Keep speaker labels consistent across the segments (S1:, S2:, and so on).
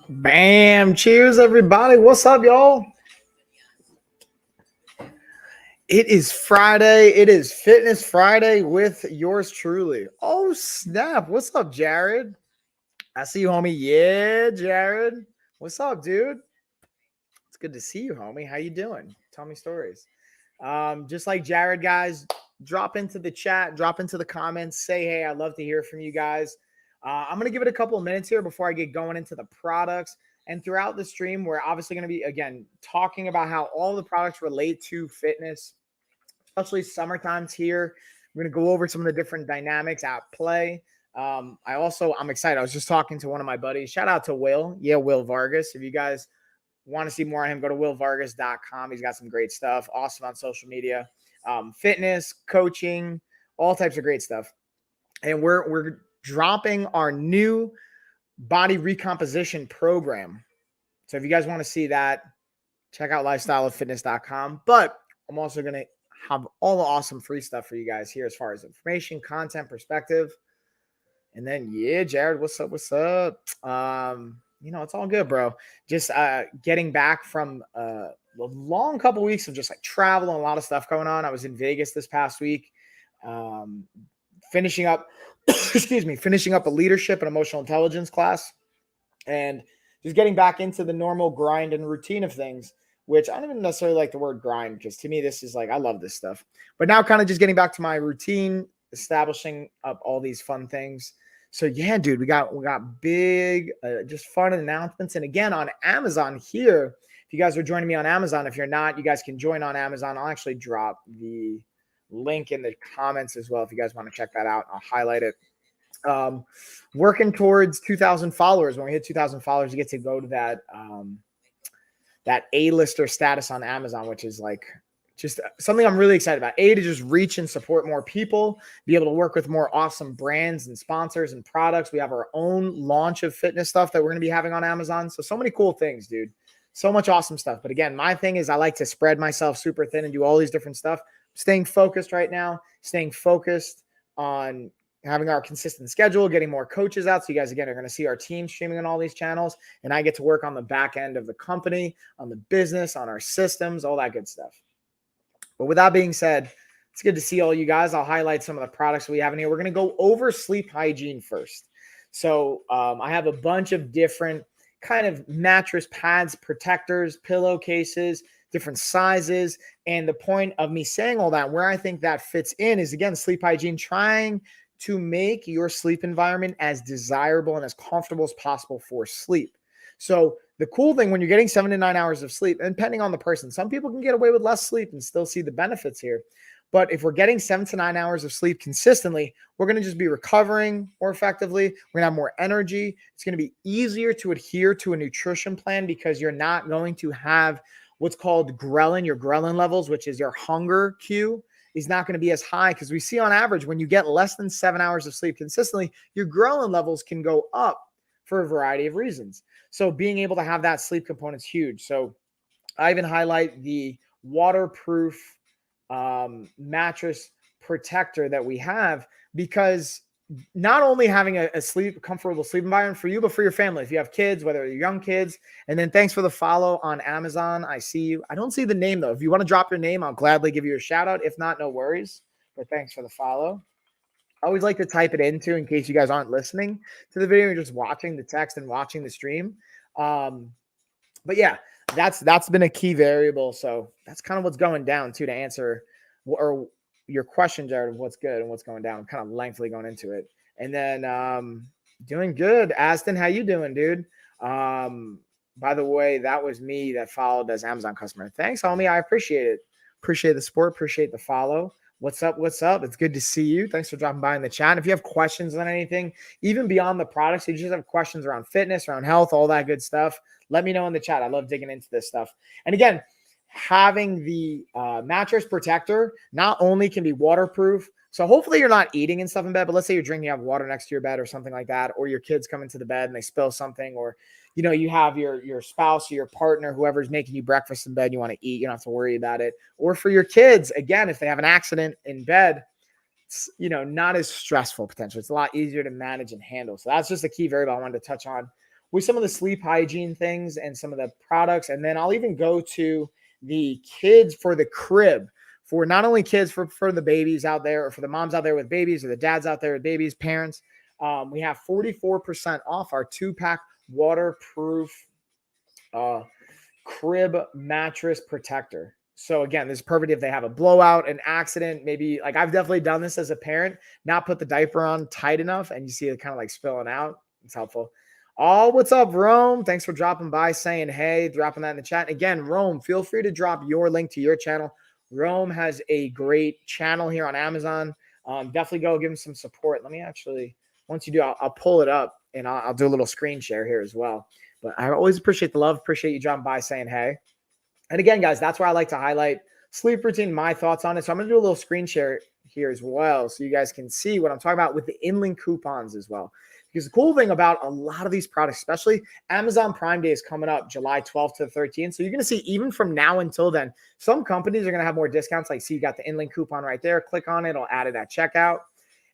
S1: Bam! Cheers, everybody. What's up, y'all? It is Friday. It is Fitness Friday with yours truly. Oh, snap. What's up, Jared? I see you, homie. Yeah, Jared. What's up, dude? It's good to see you, homie. How you doing? Tell me stories. Just like Jared, guys, drop into the chat, drop into the comments, say, hey, I'd love to hear from you guys. I'm going to give it a couple of minutes here before I get going into the products. And throughout the stream, we're obviously going to be, again, talking about how all the products relate to fitness, especially summertime's here. We're going to go over some of the different dynamics at play. I'm excited. I was just talking to one of my buddies. Shout out to Will. Yeah, Will Vargas. If you guys want to see more on him, go to willvargas.com. He's got some great stuff. Awesome on social media, fitness, coaching, all types of great stuff. And we're dropping our new body recomposition program. So if you guys want to see that, check out lifestyleoffitness.com. But I'm also going to have all the awesome free stuff for you guys here as far as information, content, perspective. And then, yeah, Jared, what's up? What's up? It's all good, bro. Just getting back from a long couple weeks of just like travel and a lot of stuff going on. I was in Vegas this past week, finishing up, finishing up a leadership and emotional intelligence class, and just getting back into the normal grind and routine of things, which I don't even necessarily like the word grind because to me, this is like, I love this stuff. But now kind of just getting back to my routine, establishing up all these fun things. So yeah, dude, we got big, just fun announcements. And again, on Amazon here, if you guys are joining me on Amazon, if you're not, you guys can join on Amazon. I'll actually drop the link in the comments as well. If you guys want to check that out, I'll highlight it. Working towards 2,000 followers. When we hit 2,000 followers, you get to go to that A-lister status on Amazon, which is like just something I'm really excited about. To just reach and support more people, be able to work with more awesome brands and sponsors and products. We have our own launch of fitness stuff that we're going to be having on Amazon. So many cool things, dude. So much awesome stuff. But again, my thing is I like to spread myself super thin and do all these different stuff. Staying focused right now, staying focused on having our consistent schedule, getting more coaches out. So you guys, again, are going to see our team streaming on all these channels. And I get to work on the back end of the company, on the business, on our systems, all that good stuff. But with that being said, it's good to see all you guys. I'll highlight some of the products we have in here. We're going to go over sleep hygiene first. So I have a bunch of different kind of mattress pads, protectors, pillowcases, different sizes. And the point of me saying all that, where I think that fits in is, again, sleep hygiene, trying to make your sleep environment as desirable and as comfortable as possible for sleep. So the cool thing when you're getting 7 to 9 hours of sleep, and depending on the person, some people can get away with less sleep and still see the benefits here. But if we're getting 7 to 9 hours of sleep consistently, we're going to just be recovering more effectively. We're going to have more energy. It's going to be easier to adhere to a nutrition plan because you're not going to have what's called ghrelin, your ghrelin levels, which is your hunger cue, is not going to be as high because we see on average when you get less than 7 hours of sleep consistently, your ghrelin levels can go up for a variety of reasons. So being able to have that sleep component is huge. So I even highlight the waterproof mattress protector that we have because not only having a comfortable sleep environment for you, but for your family. If you have kids, whether you're young kids, and then thanks for the follow on Amazon. I see you. I don't see the name though. If you want to drop your name, I'll gladly give you a shout out. If not, no worries. But thanks for the follow. I always like to type it into in case you guys aren't listening to the video. You're just watching the text and watching the stream. But yeah, that's been a key variable. So that's kind of what's going down too, to answer or your question, Jared, of what's good and what's going down. I'm kind of lengthily going into it. And then doing good. Aston, how you doing, dude? By the way, that was me that followed as Amazon customer. Thanks, homie. I appreciate it. Appreciate the support. Appreciate the follow. What's up? What's up? It's good to see you. Thanks for dropping by in the chat. If you have questions on anything, even beyond the products, you just have questions around fitness, around health, all that good stuff, let me know in the chat. I love digging into this stuff. And again, having the mattress protector not only can be waterproof, so hopefully you're not eating and stuff in bed, but let's say you're drinking, you have water next to your bed or something like that, or your kids come into the bed and they spill something, or you have your spouse or your partner, whoever's making you breakfast in bed, you want to eat, you don't have to worry about it. Or for your kids, again, if they have an accident in bed, it's not as stressful potentially. It's a lot easier to manage and handle. So that's just a key variable I wanted to touch on with some of the sleep hygiene things and some of the products. And then I'll even go to the kids for the crib, for not only kids, for the babies out there, or for the moms out there with babies, or the dads out there with babies, parents. We have 44% off our 2-pack waterproof crib mattress protector. So again, this is perfect if they have a blowout, an accident, maybe like I've definitely done this as a parent, not put the diaper on tight enough and you see it kind of like spilling out. It's helpful. Oh, what's up, Rome? Thanks for dropping by, saying hey, dropping that in the chat. Again, Rome, feel free to drop your link to your channel. Rome has a great channel here on Amazon. Definitely go give him some support. Let me actually, once you do, I'll pull it up and I'll do a little screen share here as well. But I always appreciate the love. Appreciate you dropping by, saying hey. And again, guys, that's where I like to highlight sleep routine, my thoughts on it. So I'm going to do a little screen share here as well so you guys can see what I'm talking about with the InLink coupons as well. Because the cool thing about a lot of these products, especially Amazon Prime Day is coming up July 12th to the 13th. So you're going to see even from now until then, some companies are going to have more discounts. Like, see, you got the InLink coupon right there. Click on it. It'll add it at checkout.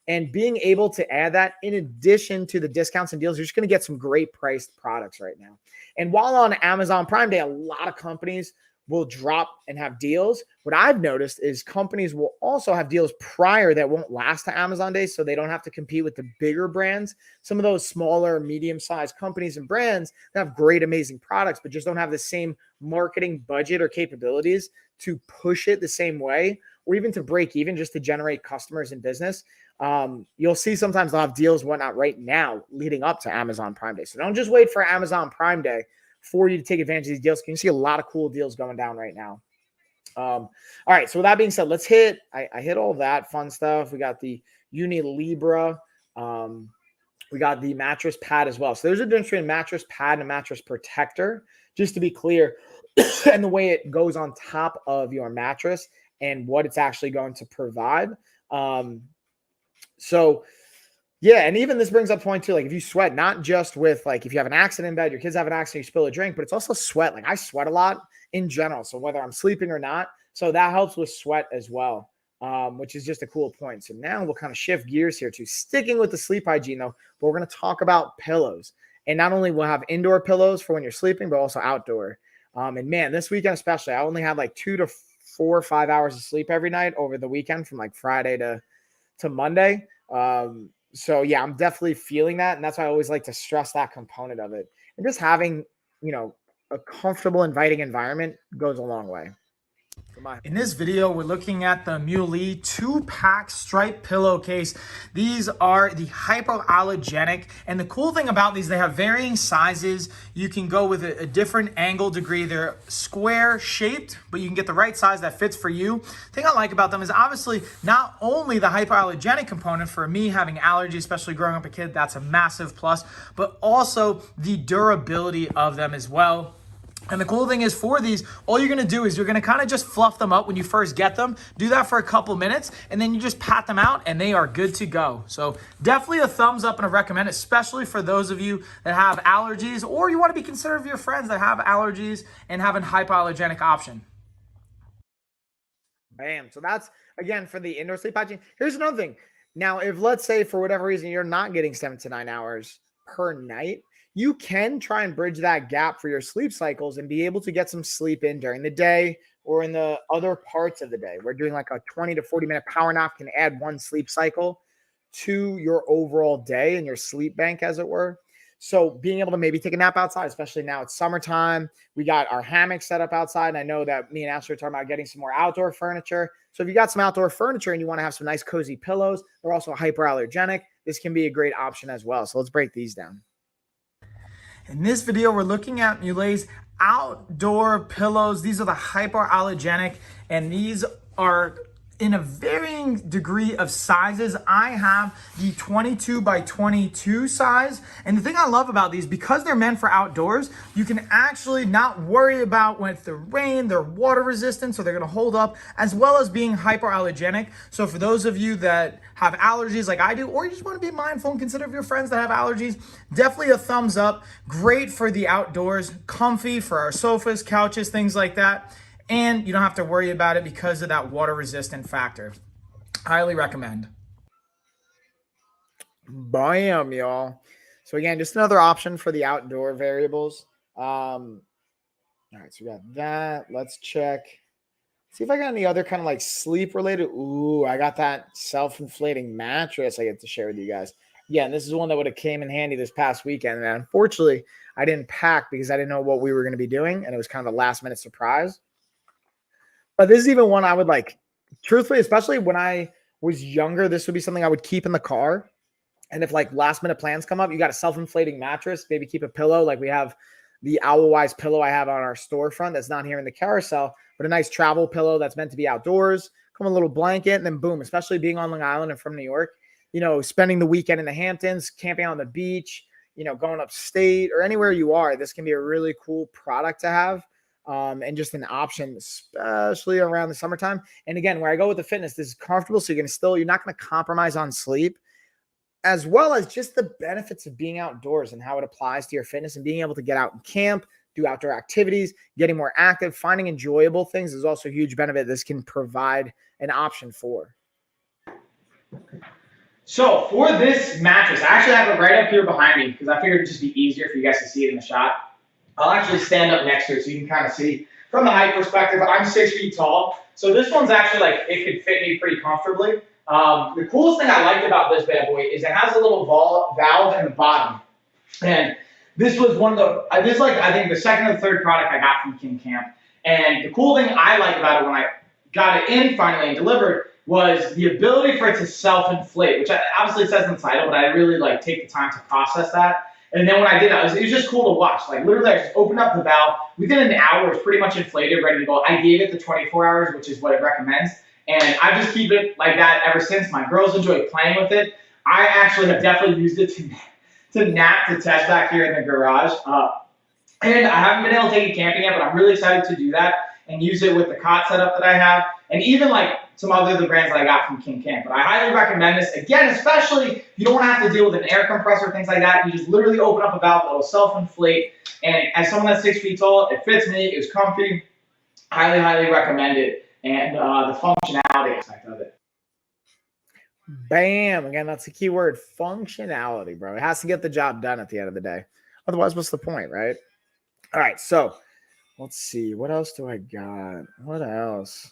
S1: And being able to add that in addition to the discounts and deals, you're just going to get some great priced products right now. And while on Amazon Prime Day, a lot of companies will drop and have deals. What I've noticed is companies will also have deals prior that won't last to Amazon Day, so they don't have to compete with the bigger brands. Some of those smaller, medium-sized companies and brands that have great, amazing products, but just don't have the same marketing budget or capabilities to push it the same way, or even to break even, just to generate customers and business. You'll see sometimes they'll have deals, whatnot, right now leading up to Amazon Prime Day. So don't just wait for Amazon Prime Day for you to take advantage of these deals. You can see a lot of cool deals going down right now. All right. So with that being said, let's hit, I hit all that fun stuff. We got the Uni Libra. We got the mattress pad as well. So there's a difference between a mattress pad and a mattress protector, just to be clear, and the way it goes on top of your mattress and what it's actually going to provide. So yeah, and even this brings up point too, like if you sweat, not just with like if you have an accident in bed, your kids have an accident, you spill a drink, but it's also sweat. Like I sweat a lot in general, so whether I'm sleeping or not, so that helps with sweat as well, which is just a cool point. So now we'll kind of shift gears here to sticking with the sleep hygiene though, but we're going to talk about pillows. And not only we'll have indoor pillows for when you're sleeping, but also outdoor. And man, this weekend especially, I only had like 2 to 4 or 5 hours of sleep every night over the weekend from like Friday to Monday. So yeah, I'm definitely feeling that. And that's why I always like to stress that component of it. And just having, a comfortable, inviting environment goes a long way.
S2: In this video, we're looking at the Muley 2-pack stripe pillowcase. These are the hypoallergenic. And the cool thing about these, they have varying sizes. You can go with a different angle degree. They're square shaped, but you can get the right size that fits for you. The thing I like about them is obviously not only the hypoallergenic component. For me, having allergies, especially growing up a kid, that's a massive plus, but also the durability of them as well. And the cool thing is for these, all you're going to do is you're going to kind of just fluff them up when you first get them. Do that for a couple minutes, and then you just pat them out, and they are good to go. So definitely a thumbs up and a recommend, especially for those of you that have allergies, or you want to be considerate of your friends that have allergies and have a hypoallergenic option.
S1: Bam. So that's, again, for the indoor sleep hygiene. Here's another thing. Now, if let's say for whatever reason you're not getting 7 to 9 hours per night, you can try and bridge that gap for your sleep cycles and be able to get some sleep in during the day or in the other parts of the day. We're doing like a 20 to 40 minute power nap can add 1 sleep cycle to your overall day and your sleep bank, as it were. So being able to maybe take a nap outside, especially now it's summertime, we got our hammock set up outside. And I know that me and Ashley are talking about getting some more outdoor furniture. So if you got some outdoor furniture and you want to have some nice cozy pillows, they're also hyperallergenic. This can be a great option as well. So let's break these down.
S2: In this video, we're looking at Muley's outdoor pillows. These are the hypoallergenic, and these are in a varying degree of sizes. I have the 22 by 22 size. And the thing I love about these, because they're meant for outdoors, you can actually not worry about when it's the rain, they're water resistant, so they're gonna hold up, as well as being hypoallergenic. So for those of you that have allergies like I do, or you just wanna be mindful and consider of your friends that have allergies, definitely a thumbs up. Great for the outdoors, comfy for our sofas, couches, things like that. And you don't have to worry about it because of that water resistant factor. Highly recommend.
S1: Bam, y'all. So again, just another option for the outdoor variables. All right, so we got that. Let's check. See if I got any other kind of like sleep related. Ooh, I got that self-inflating mattress I get to share with you guys. Yeah, and this is one that would have came in handy this past weekend. And unfortunately, I didn't pack because I didn't know what we were going to be doing. And it was kind of a last minute surprise. But this is even one I would like, truthfully, especially when I was younger, this would be something I would keep in the car. And if like last minute plans come up, you got a self-inflating mattress, maybe keep a pillow. Like we have the Owlwise pillow I have on our storefront that's not here in the carousel, but a nice travel pillow that's meant to be outdoors. Come a little blanket, and then boom, especially being on Long Island and from New York, spending the weekend in the Hamptons, camping on the beach, going upstate or anywhere you are, this can be a really cool product to have. And just an option, especially around the summertime. And again, where I go with the fitness, this is comfortable. So you're not going to compromise on sleep, as well as just the benefits of being outdoors and how it applies to your fitness and being able to get out and camp, do outdoor activities, getting more active, finding enjoyable things is also a huge benefit this can provide an option for.
S2: So for this mattress, I actually have it right up here behind me because I figured it'd just be easier for you guys to see it in the shot. I'll actually stand up next to it so you can kind of see from the height perspective. I'm 6 feet tall, so this one's actually like it could fit me pretty comfortably. The coolest thing I liked about this bad boy is it has a little valve in the bottom. And this was I think the second or third product I got from King Camp. And the cool thing I liked about it when I got it in finally and delivered was the ability for it to self-inflate, which obviously it says in the title, but I really take the time to process that. And then when I did that, it was just cool to watch. Like literally I just opened up the valve. Within an hour, it was pretty much inflated, ready to go. I gave it the 24 hours, which is what it recommends. And I just keep it like that ever since. My girls enjoy playing with it. I actually have definitely used it to nap to test back here in the garage. And I haven't been able to take it camping yet, but I'm really excited to do that and use it with the cot setup that I have. And even like some other brands that I got from King Camp. But I highly recommend this. Again, especially if you don't want to have to deal with an air compressor, things like that. You just literally open up a valve, it'll self-inflate. And as someone that's 6 feet tall, it fits me, it's comfy. Highly, highly recommend it. And the functionality aspect of it.
S1: Bam. Again, that's the key word, functionality, bro. It has to get the job done at the end of the day. Otherwise, what's the point, right? All right, so let's see. What else do I got? What else?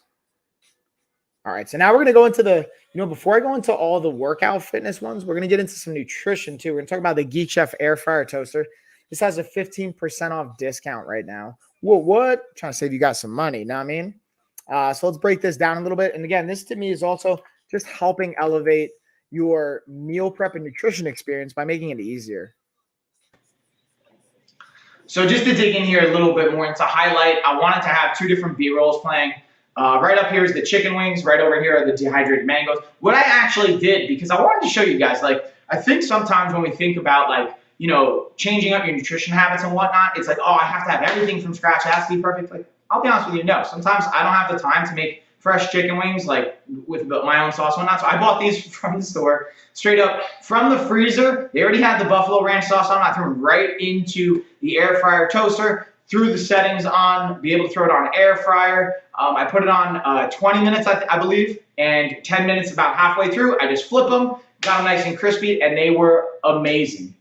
S1: All right, so now we're going to go into before I go into all the workout fitness ones, we're going to get into some nutrition too. We're going to talk about the Geek Chef Air Fryer Toaster. This has a 15% off discount right now. Whoa, what? I'm trying to save you guys some money, know what I mean? So let's break this down a little bit. And again, this to me is also just helping elevate your meal prep and nutrition experience by making it easier.
S2: So just to dig in here a little bit more into highlight, I wanted to have two different B-rolls playing. Right up here is the chicken wings. Right over here are the dehydrated mangoes. What I actually did, because I wanted to show you guys, I think sometimes when we think about changing up your nutrition habits and whatnot, it's like, oh, I have to have everything from scratch. It has to be perfect. Like, I'll be honest with you, no. Sometimes I don't have the time to make fresh chicken wings with my own sauce and whatnot. So I bought these from the store, straight up from the freezer. They already had the buffalo ranch sauce on. I threw them right into the air fryer toaster, threw the settings on, be able to throw it on air fryer. I put it on 20 minutes, I believe, and 10 minutes about halfway through. I just flip them, got them nice and crispy, and they were amazing.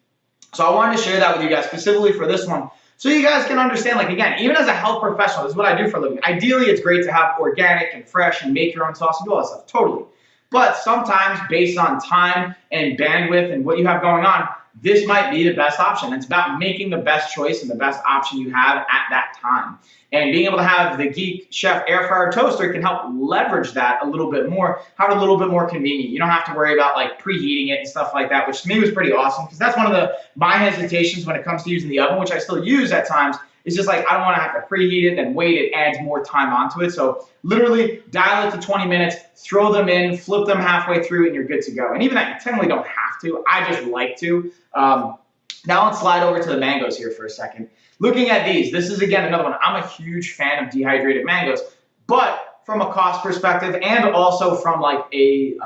S2: So I wanted to share that with you guys specifically for this one, so you guys can understand, again, even as a health professional, this is what I do for a living. Ideally, it's great to have organic and fresh and make your own sauce and do all that stuff, totally. But sometimes, based on time and bandwidth and what you have going on, this might be the best option. It's about making the best choice and the best option you have at that time. And being able to have the Geek Chef Air Fryer Toaster can help leverage that a little bit more, have it a little bit more convenient. You don't have to worry about preheating it and stuff like that, which to me was pretty awesome, because that's one of my hesitations when it comes to using the oven, which I still use at times. It's just I don't want to have to preheat it and wait. It adds more time onto it. So literally dial it to 20 minutes, throw them in, flip them halfway through, and you're good to go. And even that, you technically don't have to. I just like to. Now let's slide over to the mangoes here for a second. Looking at these, this is again another one. I'm a huge fan of dehydrated mangoes, but from a cost perspective and also from a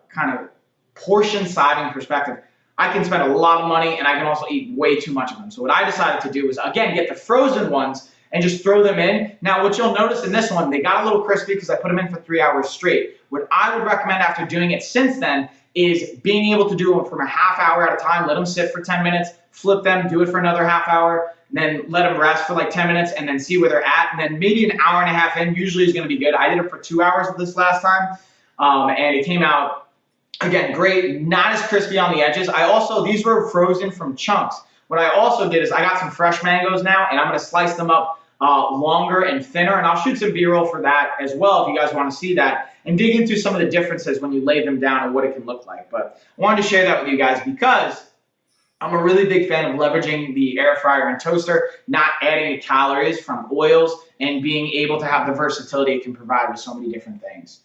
S2: kind of portion sizing perspective, I can spend a lot of money and I can also eat way too much of them. So what I decided to do was, again, get the frozen ones and just throw them in. Now, what you'll notice in this one, they got a little crispy because I put them in for 3 hours straight. What I would recommend after doing it since then is being able to do them from a half hour at a time, let them sit for 10 minutes, flip them, do it for another half hour, then let them rest for like 10 minutes and then see where they're at. And then maybe an hour and a half in usually is going to be good. I did it for 2 hours this last time, and it came out, again, great, not as crispy on the edges. These were frozen from chunks. What I also did is I got some fresh mangoes now, and I'm going to slice them up longer and thinner, and I'll shoot some B-roll for that as well if you guys want to see that and dig into some of the differences when you lay them down and what it can look like. But I wanted to share that with you guys because I'm a really big fan of leveraging the air fryer and toaster, not adding the calories from oils, and being able to have the versatility it can provide with so many different things.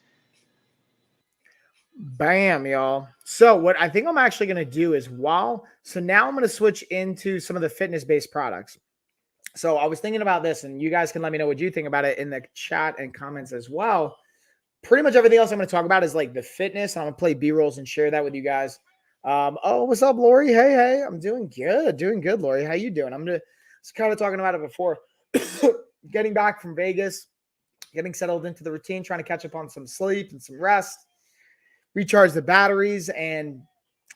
S1: Bam, y'all. So what I think I'm actually going to do is now I'm going to switch into some of the fitness-based products. So I was thinking about this, and you guys can let me know what you think about it in the chat and comments as well. Pretty much everything else I'm going to talk about is like the fitness. I'm going to play B-rolls and share that with you guys. Oh, what's up, Lori? Hey. I'm doing good, Lori. How you doing? I'm just kind of talking about it before. Getting back from Vegas, getting settled into the routine, trying to catch up on some sleep and some rest, recharge the batteries, and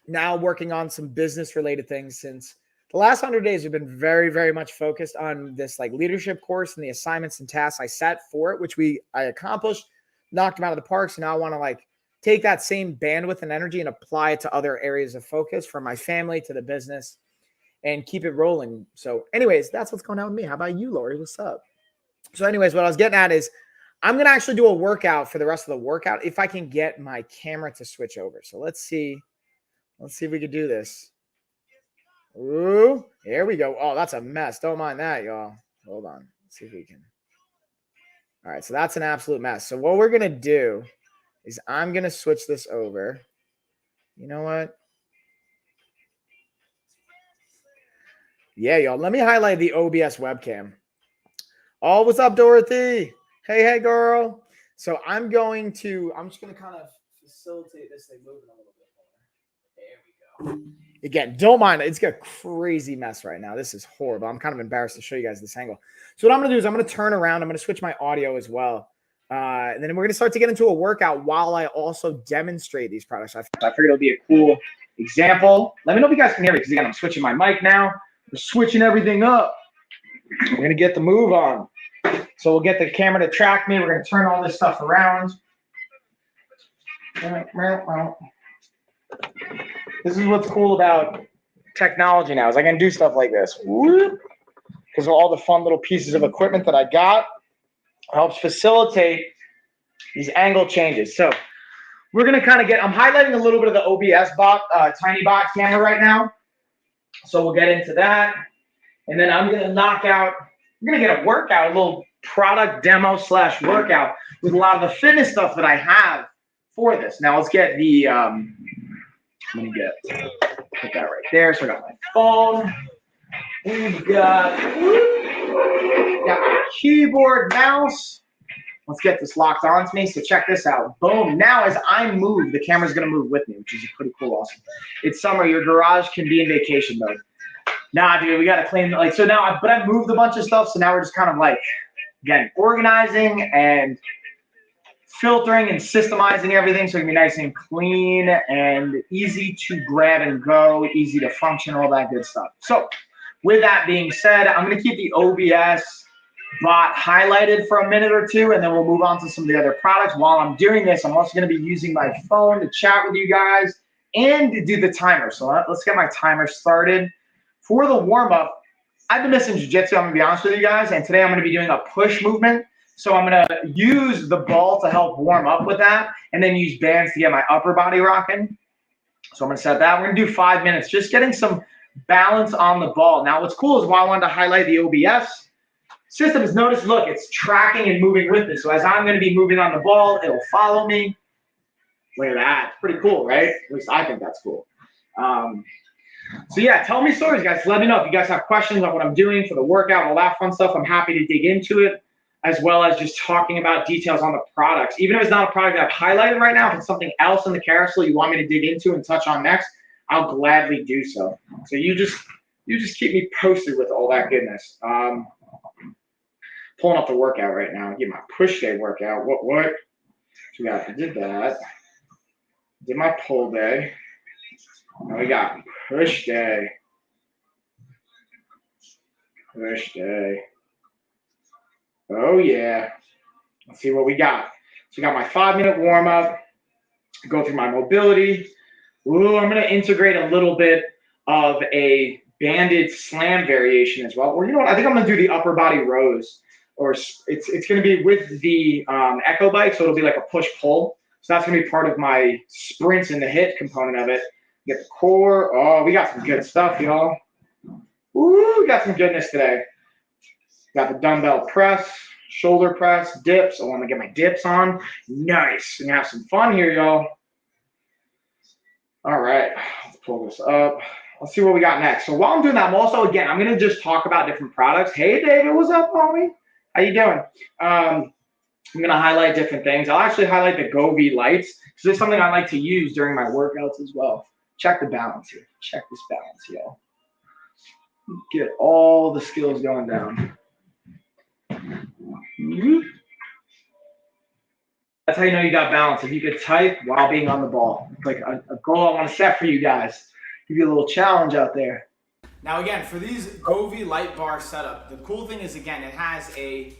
S1: now working on some business-related things since the last 100 days have been very, very much focused on this like leadership course and the assignments and tasks I set for it, which I accomplished, knocked them out of the park. So now I want to like take that same bandwidth and energy and apply it to other areas of focus, from my family to the business, and keep it rolling. So anyways, that's what's going on with me. How about you, Lori? What's up? So anyways, what I was getting at is I'm going to actually do a workout for the rest of the workout if I can get my camera to switch over. So let's see if we can do this. Ooh, here we go. Oh, that's a mess. Don't mind that, y'all. Hold on. Let's see if we can. All right, so that's an absolute mess. So what we're going to do is I'm going to switch this over. You know what? Yeah, y'all. Let me highlight the OBS webcam. Oh, what's up, Dorothy? Hey, girl. So I'm just going to kind of facilitate this thing moving a little bit more. There we go. Again, don't mind it. It's a crazy mess right now. This is horrible. I'm kind of embarrassed to show you guys this angle. So what I'm going to do is I'm going to turn around. I'm going to switch my audio as well. And then we're going to start to get into a workout while I also demonstrate these products. I figured it'll be a cool example. Let me know if you guys can hear me, because again, I'm switching my mic now. We're switching everything up. We're going to get the move on. So we'll get the camera to track me. We're going to turn all this stuff around. This is what's cool about technology now, is I can do stuff like this. Because of all the fun little pieces of equipment that I got, helps facilitate these angle changes. So we're going to kind of I'm highlighting a little bit of the OBS tiny bot camera right now. So we'll get into that. And then I'm going to we're going to get a workout, a little product demo / workout with a lot of the fitness stuff that I have for this. Now let's get the, put that right there. So I got my phone. We've got my keyboard, mouse. Let's get this locked onto me. So check this out. Boom. Now as I move, the camera's going to move with me, which is pretty cool. Awesome. It's summer. Your garage can be in vacation mode. Nah, dude, we got to clean. But I moved a bunch of stuff. So now we're just kind of like, again, organizing and filtering and systemizing everything so it can be nice and clean and easy to grab and go, easy to function, all that good stuff. So with that being said, I'm going to keep the OBS bot highlighted for a minute or two, and then we'll move on to some of the other products. While I'm doing this, I'm also going to be using my phone to chat with you guys and to do the timer. So let's get my timer started. For the warm-up, I've been missing jiu-jitsu, I'm going to be honest with you guys, and today I'm going to be doing a push movement. So I'm going to use the ball to help warm up with that, and then use bands to get my upper body rocking. So I'm going to set that. We're going to do 5 minutes, just getting some balance on the ball. Now, what's cool is why I wanted to highlight the OBS system is, notice, look, it's tracking and moving with me. So as I'm going to be moving on the ball, it'll follow me. Look at that. It's pretty cool, right? At least I think that's cool. So yeah, tell me stories, guys. Let me know if you guys have questions on what I'm doing for the workout, all that fun stuff. I'm happy to dig into it, as well as just talking about details on the products. Even if it's not a product that I've highlighted right now, if it's something else in the carousel you want me to dig into and touch on next, I'll gladly do so. So you just keep me posted with all that goodness. pulling up the workout right now. Get my push day workout. What? So I did that. Did my pull day. Now we got push day. Push day. Oh yeah. Let's see what we got. So we got my 5-minute warm up. Go through my mobility. Ooh, I'm gonna integrate a little bit of a banded slam variation as well. Or you know what? I think I'm gonna do the upper body rows. Or it's gonna be with the Echo Bike, so it'll be like a push pull. So that's gonna be part of my sprints and the hit component of it. Get the core. Oh, we got some good stuff, y'all. Ooh, we got some goodness today. Got the dumbbell press, shoulder press, dips. I want to get my dips on. Nice. We're gonna have some fun here, y'all. All right, let's pull this up. Let's see what we got next. So while I'm doing that, I'm also, again, I'm gonna just talk about different products. Hey, David, what's up, homie? How you doing? I'm gonna highlight different things. I'll actually highlight the Govee lights because it's something I like to use during my workouts as well. Check the balance here. Check this balance, y'all. Get all the skills going down. That's how you know you got balance. If you could type while being on the ball. It's like a goal I want to set for you guys. Give you a little challenge out there.
S2: Now again, for these Govee light bar setup, the cool thing is, again, it has a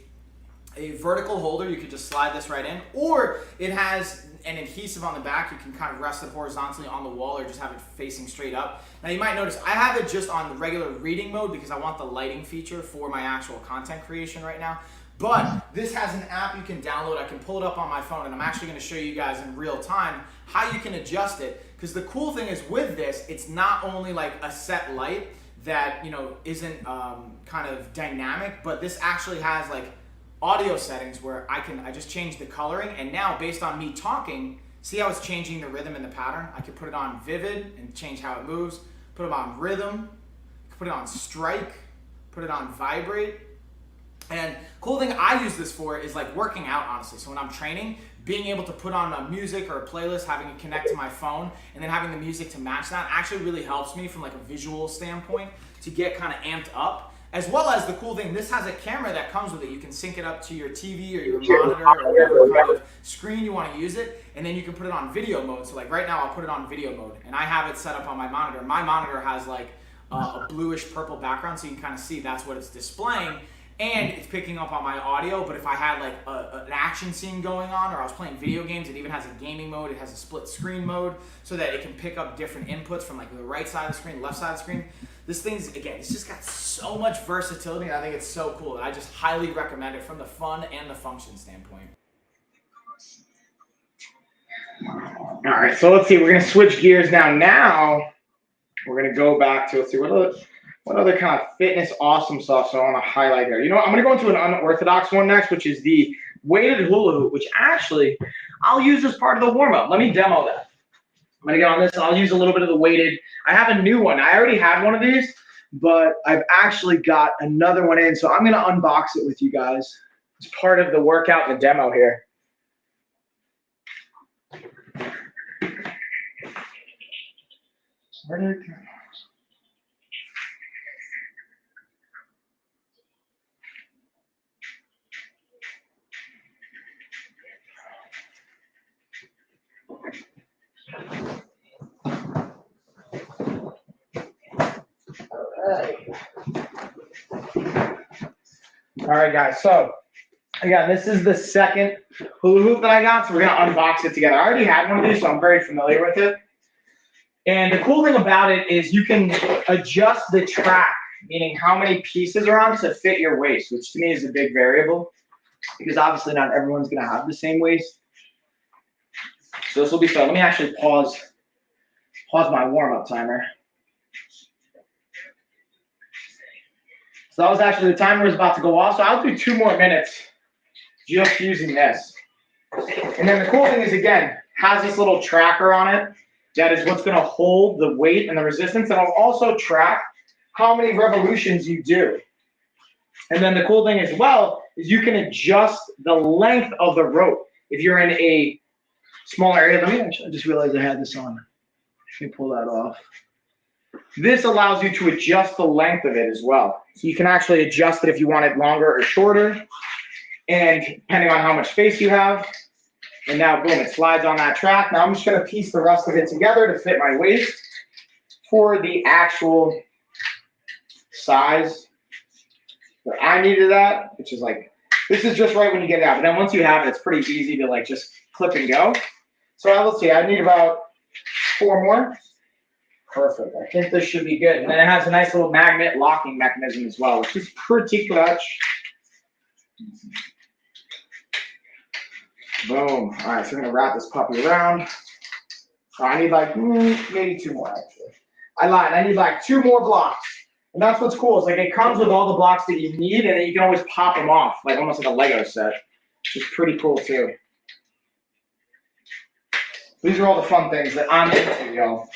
S2: vertical holder. You could just slide this right in, or it has an adhesive on the back. You can kind of rest it horizontally on the wall or just have it facing straight up. Now you might notice I have it just on the regular reading mode because I want the lighting feature for my actual content creation right now. But this has an app you can download. I can pull it up on my phone, and I'm actually going to show you guys in real time how you can adjust it. Because the cool thing is with this, it's not only like a set light that, you know, isn't kind of dynamic, but this actually has like audio settings where I just change the coloring, and now based on me talking, see how it's changing the rhythm and the pattern? I can put it on vivid and change how it moves, put it on rhythm, put it on strike, put it on vibrate. And cool thing I use this for is like working out, honestly. So when I'm training, being able to put on a music or a playlist, having it connect to my phone, and then having the music to match that actually really helps me from like a visual standpoint to get kind of amped up. As well as the cool thing, this has a camera that comes with it. You can sync it up to your TV or your monitor or whatever kind of screen you want to use it. And then you can put it on video mode. So like right now I'll put it on video mode, and I have it set up on my monitor. My monitor has like a bluish purple background, so you can kind of see that's what it's displaying. And it's picking up on my audio, but if I had like an action scene going on, or I was playing video games, it even has a gaming mode. It has a split screen mode so that it can pick up different inputs from like the right side of the screen, left side of the screen. This thing's, again, it's just got so much versatility, and I think it's so cool. And I just highly recommend it from the fun and the function standpoint.
S1: All right, so let's see. We're going to switch gears now. Now we're going to go back to, let's see, what other kind of fitness awesome stuff so I want to highlight here? You know what? I'm going to go into an unorthodox one next, which is the weighted hula hoop, which actually I'll use as part of the warm-up. Let me demo that. I'm going to get on this, and I'll use a little bit of the weighted. I have a new one. I already had one of these, but I've actually got another one in, so I'm going to unbox it with you guys. It's part of the workout and the demo here. Where did it go? All right, guys. So, again, this is the second hula hoop that I got, so we're going to unbox it together. I already had one of these, so I'm very familiar with it. And the cool thing about it is you can adjust the track, meaning how many pieces are on to fit your waist, which to me is a big variable because obviously not everyone's going to have the same waist. So this will be fun. Let me actually pause my warm-up timer. So that was actually, the timer was about to go off, so I'll do 2 more minutes just using this. And then the cool thing is, again, has this little tracker on it. That is what's going to hold the weight and the resistance. And it'll also track how many revolutions you do. And then the cool thing as well is you can adjust the length of the rope. If you're in a small area, I just realized I had this on. Let me pull that off. This allows you to adjust the length of it as well. So you can actually adjust it if you want it longer or shorter. and depending on how much space you have. And now, boom, it slides on that track. Now I'm just going to piece the rest of it together to fit my waist for the actual size that I needed that, which is like, this is just right when you get it out. But then once you have it, it's pretty easy to like just clip and go. So let's see, I need about 4 more. Perfect. I think this should be good. And then it has a nice little magnet locking mechanism as well, which is pretty clutch. Boom. All right, so we're gonna wrap this puppy around. I need like maybe 2 more actually. I lied. I need like 2 more blocks. And that's what's cool. It's like it comes with all the blocks that you need, and then you can always pop them off, like almost like a Lego set, which is pretty cool too. These are all the fun things that I'm into, y'all.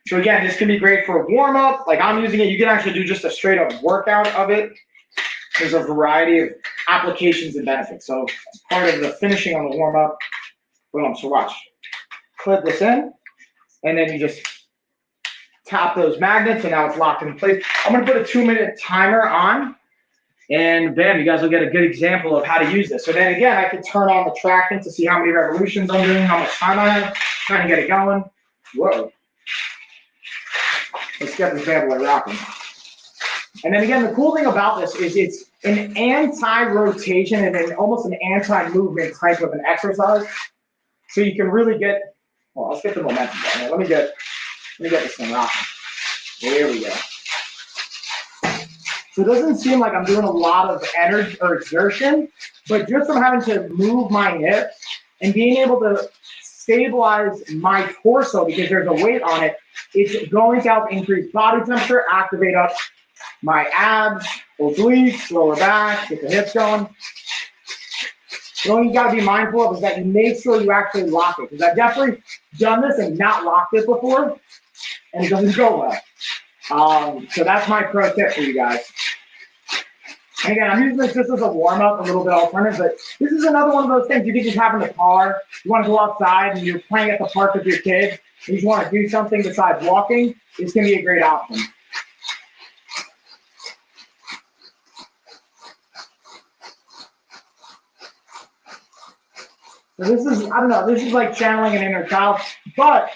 S1: So again, this can be great for a warm up. Like I'm using it. You can actually do just a straight up workout of it. There's a variety of applications and benefits. So as part of the finishing on the warm up, boom. So watch. Clip this in, and then you just tap those magnets, and now it's locked in place. I'm gonna put a 2-minute timer on, and bam, you guys will get a good example of how to use this. So then again, I can turn on the tracking to see how many revolutions I'm doing, how much time I have, trying to get it going. Whoa. Let's get this bad boy rocking. And then again, the cool thing about this is it's an anti-rotation and an almost an anti-movement type of an exercise. So you can really get, well, let's get the momentum going. Let me get this thing rocking. There we go. So it doesn't seem like I'm doing a lot of energy or exertion, but just from having to move my hips and being able to stabilize my torso because there's a weight on it, it's going to help increase body temperature, activate up my abs, obliques, lower back, get the hips going. The only thing you gotta be mindful of is that you make sure you actually lock it, because I've definitely done this and not locked it before, and it doesn't go well. So that's my pro tip for you guys. And again, I'm using this just as a warm-up, a little bit alternative, but this is another one of those things you can just have in the car. You want to go outside and you're playing at the park with your kids, and you just want to do something besides walking, it's going to be a great option. So this is, I don't know, this is like channeling an inner child, but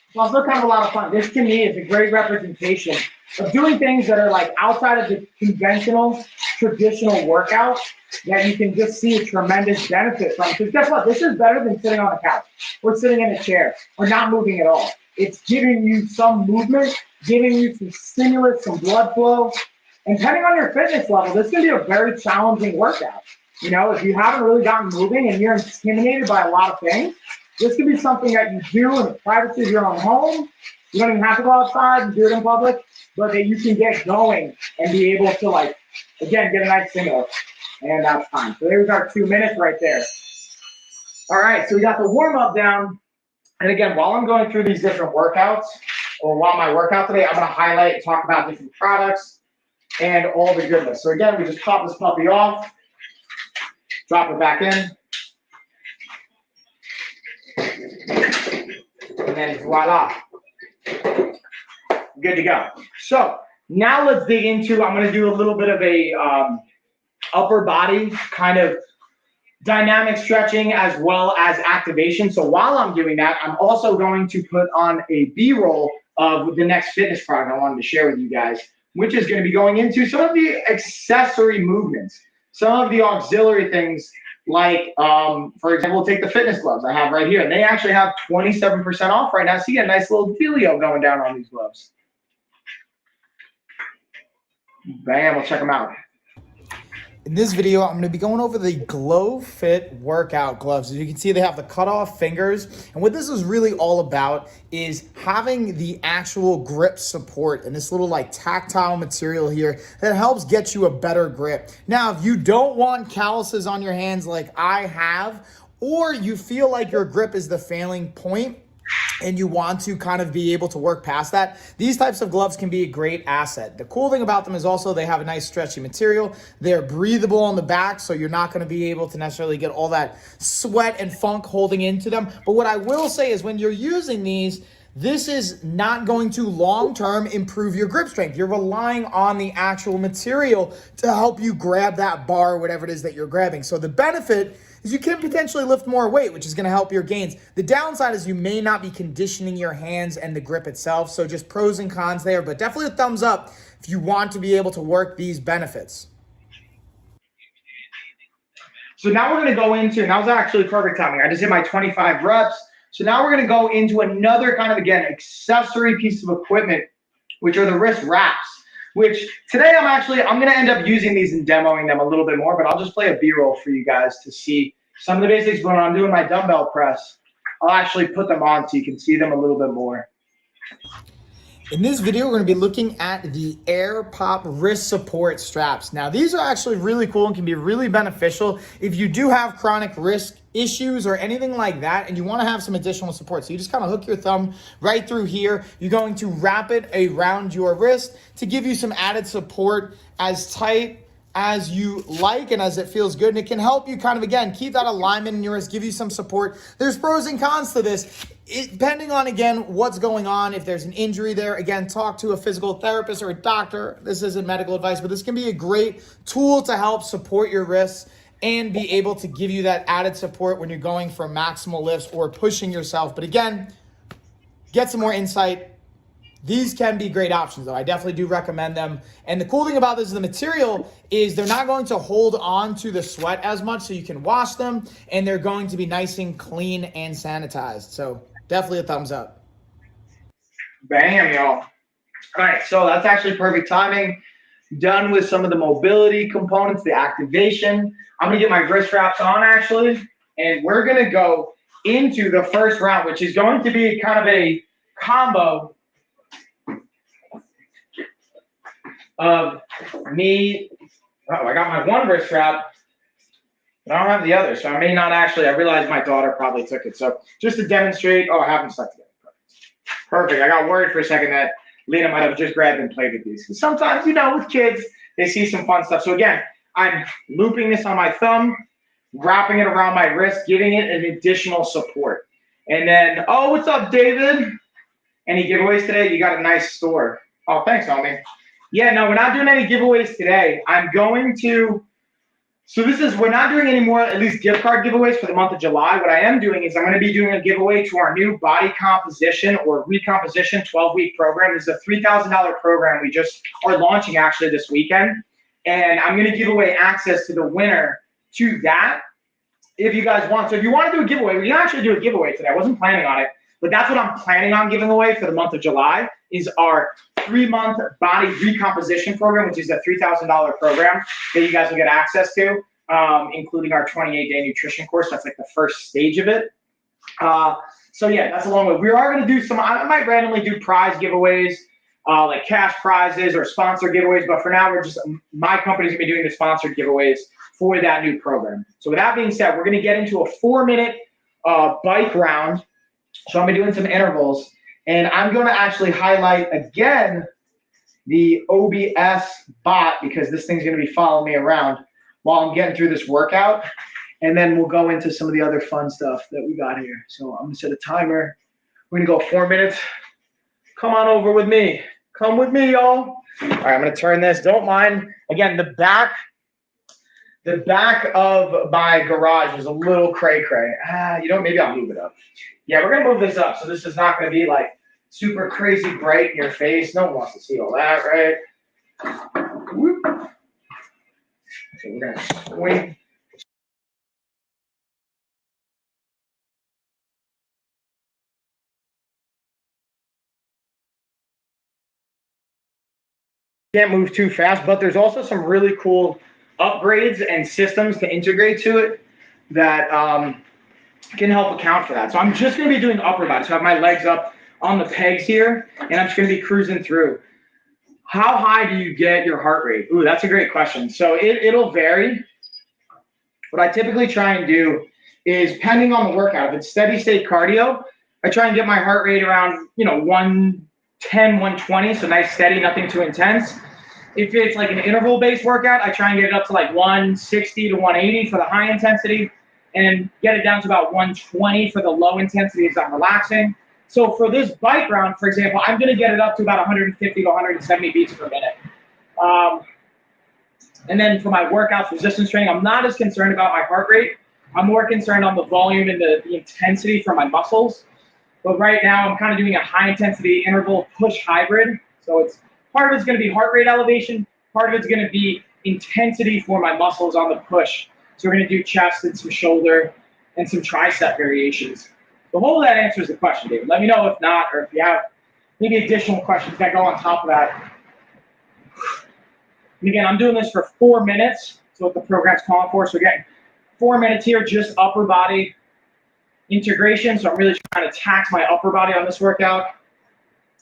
S1: it's also kind of a lot of fun. This to me is a great representation of doing things that are like outside of the conventional, traditional workouts that you can just see a tremendous benefit from. Because guess what? This is better than sitting on a couch or sitting in a chair or not moving at all. It's giving you some movement, giving you some stimulus, some blood flow. And depending on your fitness level, this can be a very challenging workout. You know, if you haven't really gotten moving and you're intimidated by a lot of things, this could be something that you do in the privacy of your own home. You don't even have to go outside and do it in public, but that you can get going and be able to, like, again, get a nice stimulus. And that's fine. So there's our 2 minutes right there. All right, so we got the warm-up down. And again, while I'm going through these different workouts, or while my workout today, I'm going to highlight and talk about different products and all the goodness. So again, we just pop this puppy off, drop it back in, and then voila, good to go. So now let's dig into, I'm going to do a little bit of a upper body kind of dynamic stretching as well as activation. So while I'm doing that, I'm also going to put on a B-roll of the next fitness product I wanted to share with you guys, which is going to be going into some of the accessory movements, some of the auxiliary things, like, for example, take the fitness gloves I have right here. They actually have 27% off right now, so you get a nice little dealio going down on these gloves. Bam, we'll check them out.
S2: In this video, I'm going to be going over the Glow Fit workout gloves. As you can see, they have the cut-off fingers. And what this is really all about is having the actual grip support and this little like tactile material here that helps get you a better grip. Now, if you don't want calluses on your hands like I have, or you feel like your grip is the failing point, and you want to kind of be able to work past that, these types of gloves can be a great asset. The cool thing about them is also they have a nice stretchy material. They're breathable on the back, so you're not going to be able to necessarily get all that sweat and funk holding into them. But what I will say is when you're using these, this is not going to long-term improve your grip strength. You're relying on the actual material to help you grab that bar or whatever it is that you're grabbing. So the benefit is you can potentially lift more weight, which is going to help your gains. The downside is you may not be conditioning your hands and the grip itself. So just pros and cons there, but definitely a thumbs up if you want to be able to work these benefits.
S1: So now we're going to go into, and that was actually perfect timing. I just did my 25 reps. So now we're going to go into another kind of, again, accessory piece of equipment, which are the wrist wraps, which today I'm going to end up using these and demoing them a little bit more, but I'll just play a B-roll for you guys to see some of the basics. When I'm doing my dumbbell press, I'll actually put them on so you can see them a little bit more.
S2: In this video, we're going to be looking at the Air Pop wrist support straps. Now, these are actually really cool and can be really beneficial if you do have chronic wrist issues or anything like that and you want to have some additional support. So you just kind of hook your thumb right through here. You're going to wrap it around your wrist to give you some added support as tight as you like and as it feels good. And it can help you kind of, again, keep that alignment in your wrist, give you some support. There's pros and cons to this. Depending on, again, what's going on, if there's an injury there, again, talk to a physical therapist or a doctor. This isn't medical advice, but this can be a great tool to help support your wrists and be able to give you that added support when you're going for maximal lifts or pushing yourself. But again, get some more insight. These can be great options, though. I definitely do recommend them. And the cool thing about this is the material is they're not going to hold on to the sweat as much, so you can wash them, and they're going to be nice and clean and sanitized. So definitely a thumbs up.
S1: Bam, y'all. All right, so that's actually perfect timing. Done with some of the mobility components, the activation. I'm going to get my wrist wraps on, actually, and we're going to go into the first round, which is going to be kind of a combo of me. Oh, I got my one wrist wrap, but I don't have the other, so I may not actually. I realized my daughter probably took it. So just to demonstrate, I haven't stuck together. Perfect. I got worried for a second that Lena might have just grabbed and played with these. Sometimes, with kids, they see some fun stuff. So again, I'm looping this on my thumb, wrapping it around my wrist, giving it an additional support. And then, oh, what's up, David? Any giveaways today? You got a nice store. Oh, thanks, homie. Yeah, no, we're not doing any giveaways today. I'm going to, we're not doing any more, at least gift card giveaways for the month of July. What I am doing is I'm going to be doing a giveaway to our new body composition or recomposition 12-week program. This is a $3,000 program we just are launching actually this weekend. And I'm going to give away access to the winner to that if you guys want. So if you want to do a giveaway, we can actually do a giveaway today. I wasn't planning on it, but that's what I'm planning on giving away for the month of July is our 3-month body recomposition program, which is a $3,000 program that you guys will get access to, including our 28-day nutrition course. That's like the first stage of it. So yeah, that's a long way. We are going to do I might randomly do prize giveaways, like cash prizes or sponsor giveaways. But for now, my company's going to be doing the sponsored giveaways for that new program. So with that being said, we're going to get into a 4-minute bike round. So I'm going to be doing some intervals. And I'm going to actually highlight again the OBS bot because this thing's going to be following me around while I'm getting through this workout. And then we'll go into some of the other fun stuff that we got here. So I'm going to set a timer. We're going to go 4 minutes. Come on over with me. Come with me, y'all. All right, I'm going to turn this. Don't mind. Again, the back of my garage is a little cray-cray. Maybe I'll move it up. Yeah, we're going to move this up. So this is not going to be like super crazy bright in your face. No one wants to see all that, right? Whoop. Okay, we're going to swing. Can't move too fast, but there's also some really cool upgrades and systems to integrate to it that can help account for that. So I'm just going to be doing upper body. So I have my legs up on the pegs here, and I'm just going to be cruising through. How high do you get your heart rate? Ooh, that's a great question. So it'll vary. What I typically try and do is, depending on the workout, if it's steady state cardio, I try and get my heart rate around, 110, 120, so nice steady, nothing too intense. If it's like an interval-based workout, I try and get it up to like 160 to 180 for the high intensity and get it down to about 120 for the low intensity as I'm relaxing.
S2: So for this bike round, for example, I'm going to get it up to about 150 to 170 beats per minute. And then for my workouts, resistance training, I'm not as concerned about my heart rate. I'm more concerned on the volume and the intensity for my muscles. But right now, I'm kind of doing a high-intensity interval push hybrid. So it's part of it's going to be heart rate elevation. Part of it's going to be intensity for my muscles on the push. So we're going to do chest and some shoulder and some tricep variations. So hopefully that answers the question, David. Let me know if not, or if you have maybe additional questions that go on top of that. And again, I'm doing this for 4 minutes. So what the program's calling for. So again, 4 minutes here, just upper body integration. So I'm really trying to tax my upper body on this workout.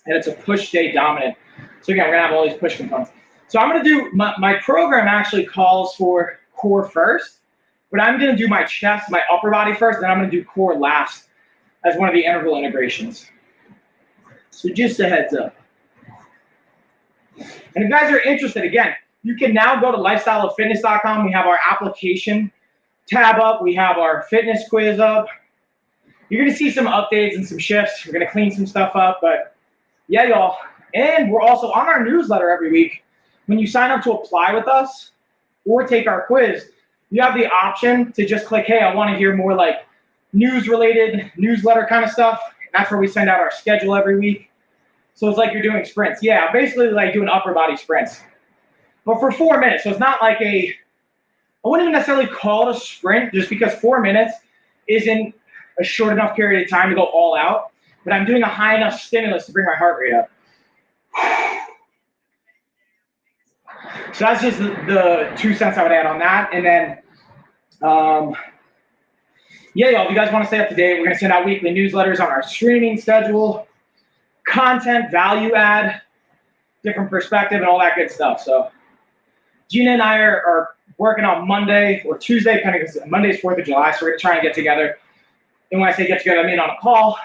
S2: And it's a push day dominant. So again, we're gonna have all these push components. So I'm gonna do, my program actually calls for core first, but I'm gonna do my chest, my upper body first, then I'm gonna do core last as one of the interval integrations. So just a heads up. And if you guys are interested, again, you can now go to lifestyleoffitness.com. We have our application tab up. We have our fitness quiz up. You're going to see some updates and some shifts. We're going to clean some stuff up. But yeah, y'all. And we're also on our newsletter every week. When you sign up to apply with us or take our quiz, you have the option to just click, hey, I want to hear more like news-related, newsletter kind of stuff. That's where we send out our schedule every week. So it's like you're doing sprints. Yeah, basically like doing upper body sprints. But for 4 minutes, so it's not like I wouldn't even necessarily call it a sprint just because 4 minutes isn't a short enough period of time to go all out, but I'm doing a high enough stimulus to bring my heart rate up. So that's just the 2 cents I would add on that. And then, yeah, y'all, if you guys want to stay up to date, we're going to send out weekly newsletters on our streaming schedule, content, value add, different perspective, and all that good stuff. So Gina and I are working on Monday or Tuesday, depending because Monday's 4th of July, so we're going to try and get together. And when I say get together, I mean on a call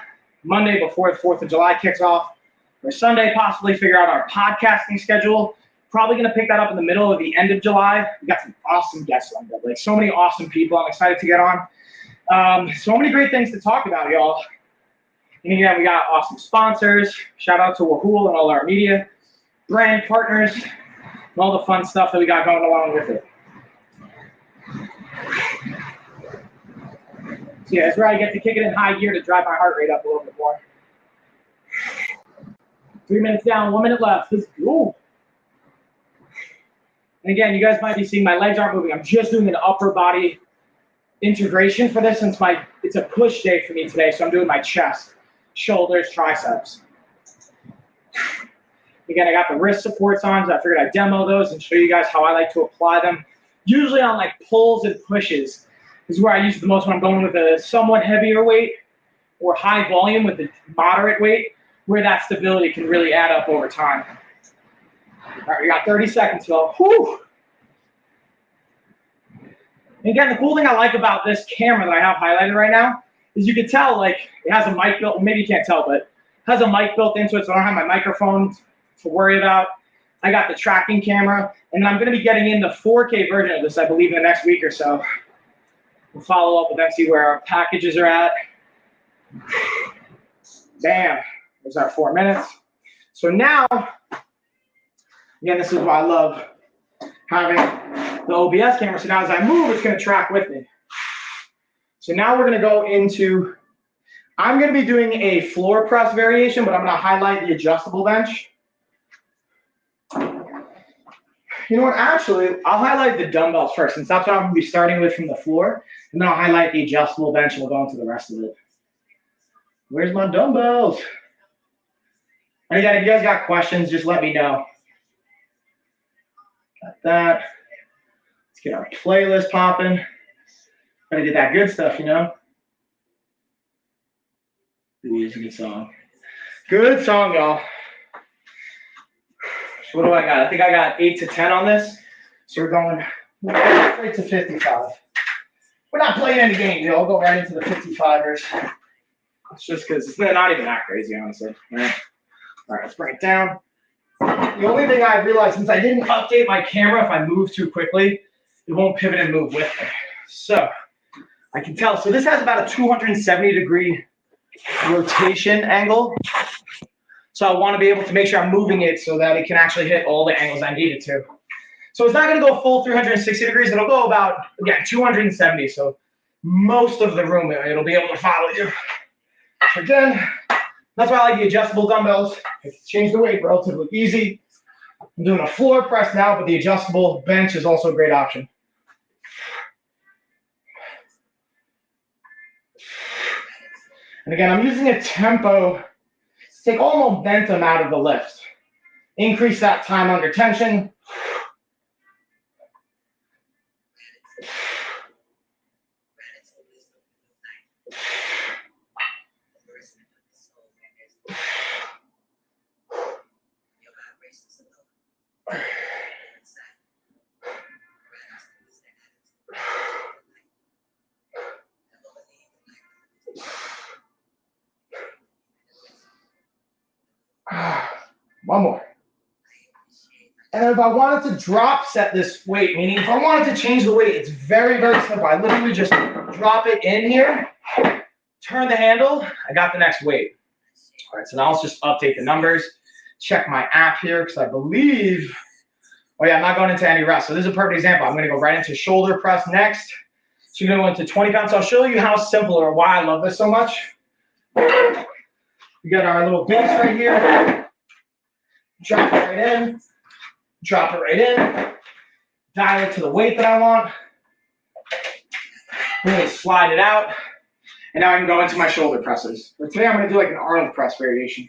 S2: Monday before the 4th of July kicks off, or Sunday, possibly figure out our podcasting schedule. Probably going to pick that up in the middle of the end of July. We got some awesome guests on there, like so many awesome people I'm excited to get on. So many great things to talk about, y'all. And again, we got awesome sponsors. Shout out to Wahoo and all our media, brand partners, and all the fun stuff that we got going along with it. So yeah, that's where I get to kick it in high gear to drive my heart rate up a little bit more. 3 minutes down, 1 minute left. Let's go. And again, you guys might be seeing my legs aren't moving. I'm just doing an upper body integration for this since it's a push day for me today. So I'm doing my chest, shoulders, triceps. Again, I got the wrist supports on, so I figured I'd demo those and show you guys how I like to apply them. Usually on like pulls and pushes is where I use it the most when I'm going with a somewhat heavier weight or high volume with a moderate weight, where that stability can really add up over time. All right, we got 30 seconds, y'all. Whew. And again, the cool thing I like about this camera that I have highlighted right now is you can tell, like, it has a mic built, well, maybe you can't tell, but it has a mic built into it, so I don't have my microphone to worry about. I got the tracking camera, and I'm going to be getting in the 4K version of this, I believe, in the next week or so. We'll follow up with them, see where our packages are at. Bam. There's our 4 minutes. So now, again, this is why I love having the OBS camera. So now as I move, it's going to track with me. So now we're going to go into, I'm going to be doing a floor press variation, but I'm going to highlight the adjustable bench. You know what, actually, I'll highlight the dumbbells first, since that's what I'm going to be starting with from the floor. And then I'll highlight the adjustable bench, and we'll go into the rest of it. Where's my dumbbells? And again, if you guys got questions, just let me know. Got that. Let's get our playlist popping. Gotta get that good stuff, you know? Ooh, it's a good song. Good song, y'all. So what do I got? I think I got 8 to 10 on this. So we're going straight to 55. We're not playing any games, y'all. We'll go right into the 55ers. It's just because it's not even that crazy, honestly. Right? All right, let's bring it down. The only thing I realized, since I didn't update my camera, if I move too quickly, it won't pivot and move with me. So I can tell. So this has about a 270-degree rotation angle. So I want to be able to make sure I'm moving it so that it can actually hit all the angles I need it to. So it's not going to go full 360 degrees. It'll go about, again, 270. So most of the room, it'll be able to follow you. So again, that's why I like the adjustable dumbbells. Change the weight relatively easy. I'm doing a floor press now, but the adjustable bench is also a great option. And again, I'm using a tempo to take all momentum out of the lift. Increase that time under tension. One more. And if I wanted to drop set this weight, meaning if I wanted to change the weight, it's very, very simple. I literally just drop it in here, turn the handle, I got the next weight. All right, so now let's just update the numbers. Check my app here because I believe, oh yeah, I'm not going into any rest. So this is a perfect example. I'm going to go right into shoulder press next. So you're going to go into 20 pounds. So I'll show you how simple or why I love this so much. We got our little base right here. Drop it right in. Drop it right in. Dial it to the weight that I want. Really slide it out. And now I can go into my shoulder presses. But today I'm going to do like an Arnold press variation.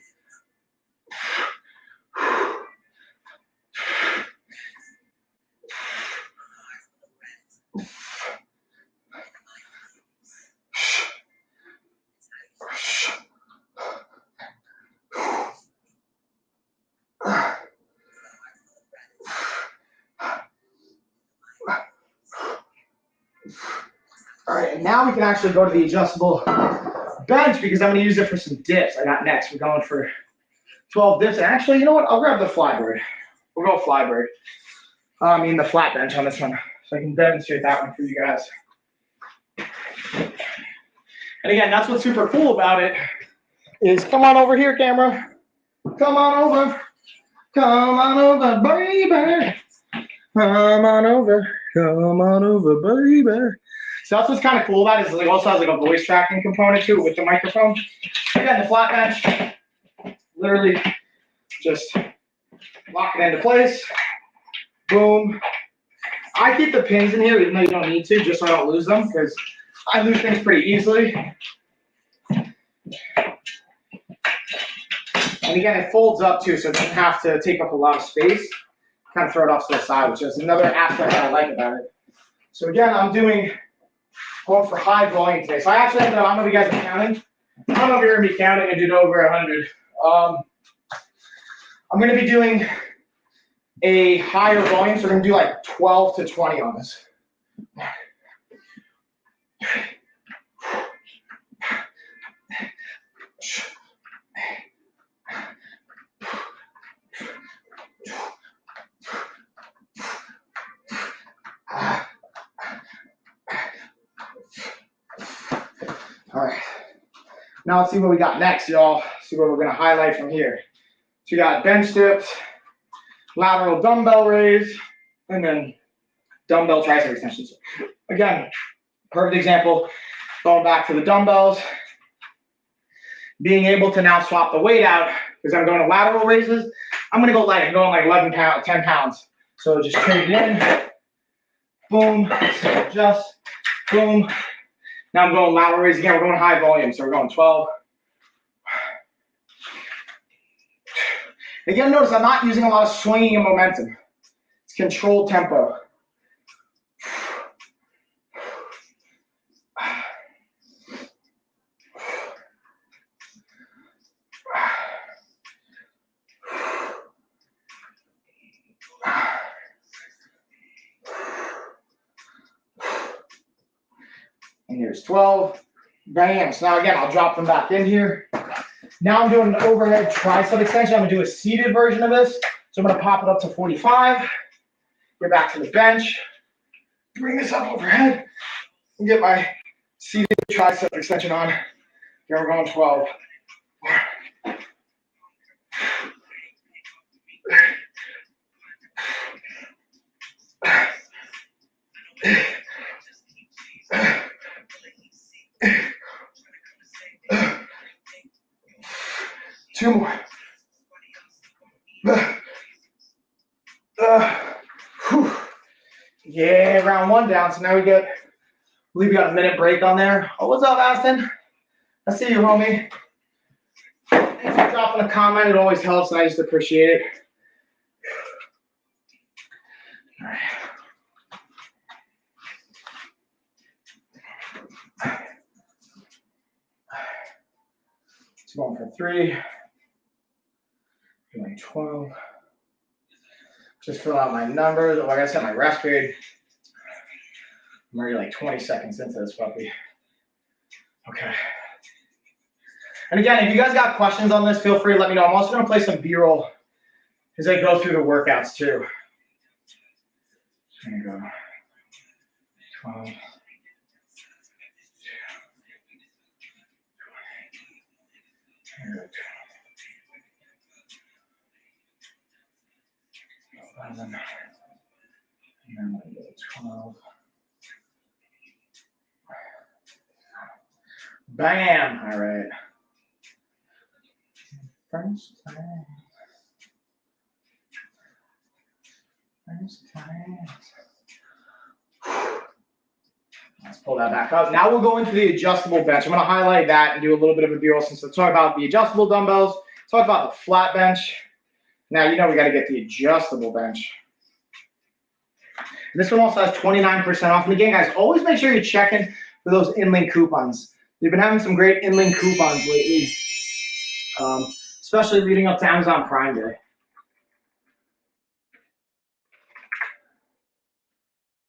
S2: All right, and now we can actually go to the adjustable bench because I'm going to use it for some dips. I got next. We're going for 12 dips. And actually, you know what? I'll grab the flybird. We'll go flybird. I mean the flat bench on this one, so I can demonstrate that one for you guys. And again, that's what's super cool about it is come on over here, camera. Come on over. Come on over, baby. Come on over. Come on over, baby. So that's what's kind of cool about it is it also has like a voice tracking component to it with the microphone. Again, the flat bench, literally just lock it into place. Boom. I keep the pins in here even though you don't need to, just so I don't lose them because I lose things pretty easily. And again, it folds up too, so it doesn't have to take up a lot of space. Kind of throw it off to the side, which is another aspect that I like about it. So again, I'm going for high volume today. So I actually have to, I don't know if you guys are counting. I don't know if you're going to be counting. I did over 100. I'm going to be doing a higher volume, so we're going to do like 12 to 20 on this. All right. Now let's see what we got next, y'all. See what we're going to highlight from here. So you got bench dips, lateral dumbbell raise, and then dumbbell tricep extensions. Again, perfect example, going back to the dumbbells, being able to now swap the weight out, because I'm going to lateral raises, I'm going to go light. I'm going like 11 pounds, 10 pounds. So just trade it in, boom, adjust, boom. Now I'm going lateral raise again. We're going high volume, so we're going 12. Again, notice I'm not using a lot of swinging and momentum. It's controlled tempo. And here's 12. Bam. So now again, I'll drop them back in here. Now I'm doing an overhead tricep extension. I'm going to do a seated version of this. So I'm going to pop it up to 45. Get back to the bench. Bring this up overhead. And get my seated tricep extension on.
S1: Here we're going 12. Two more. Yeah, round one down. So now we get, I believe we got a minute break on there. Oh, what's up, Aston? I see you, homie. Thanks for dropping a comment. It always helps, and I just appreciate it. All right. It's going for 3. Doing 12. Just fill out my numbers. Like I said, my rest period. I'm already like 20 seconds into this puppy. Okay. And again, if you guys got questions on this, feel free to let me know. I'm also going to play some B-roll as I go through the workouts too. There you go. 12. 11. And then 12. Bam! All right. First time. Let's pull that back up. Now we'll go into the adjustable bench. I'm going to highlight that and do a little bit of a B-roll since let's talk about the adjustable dumbbells. Talk about the flat bench. Now you know we got to get the adjustable bench. And this one also has 29% off. And again, guys, always make sure you're checking for those InLink coupons. We've been having some great InLink coupons lately, especially leading up to Amazon Prime Day.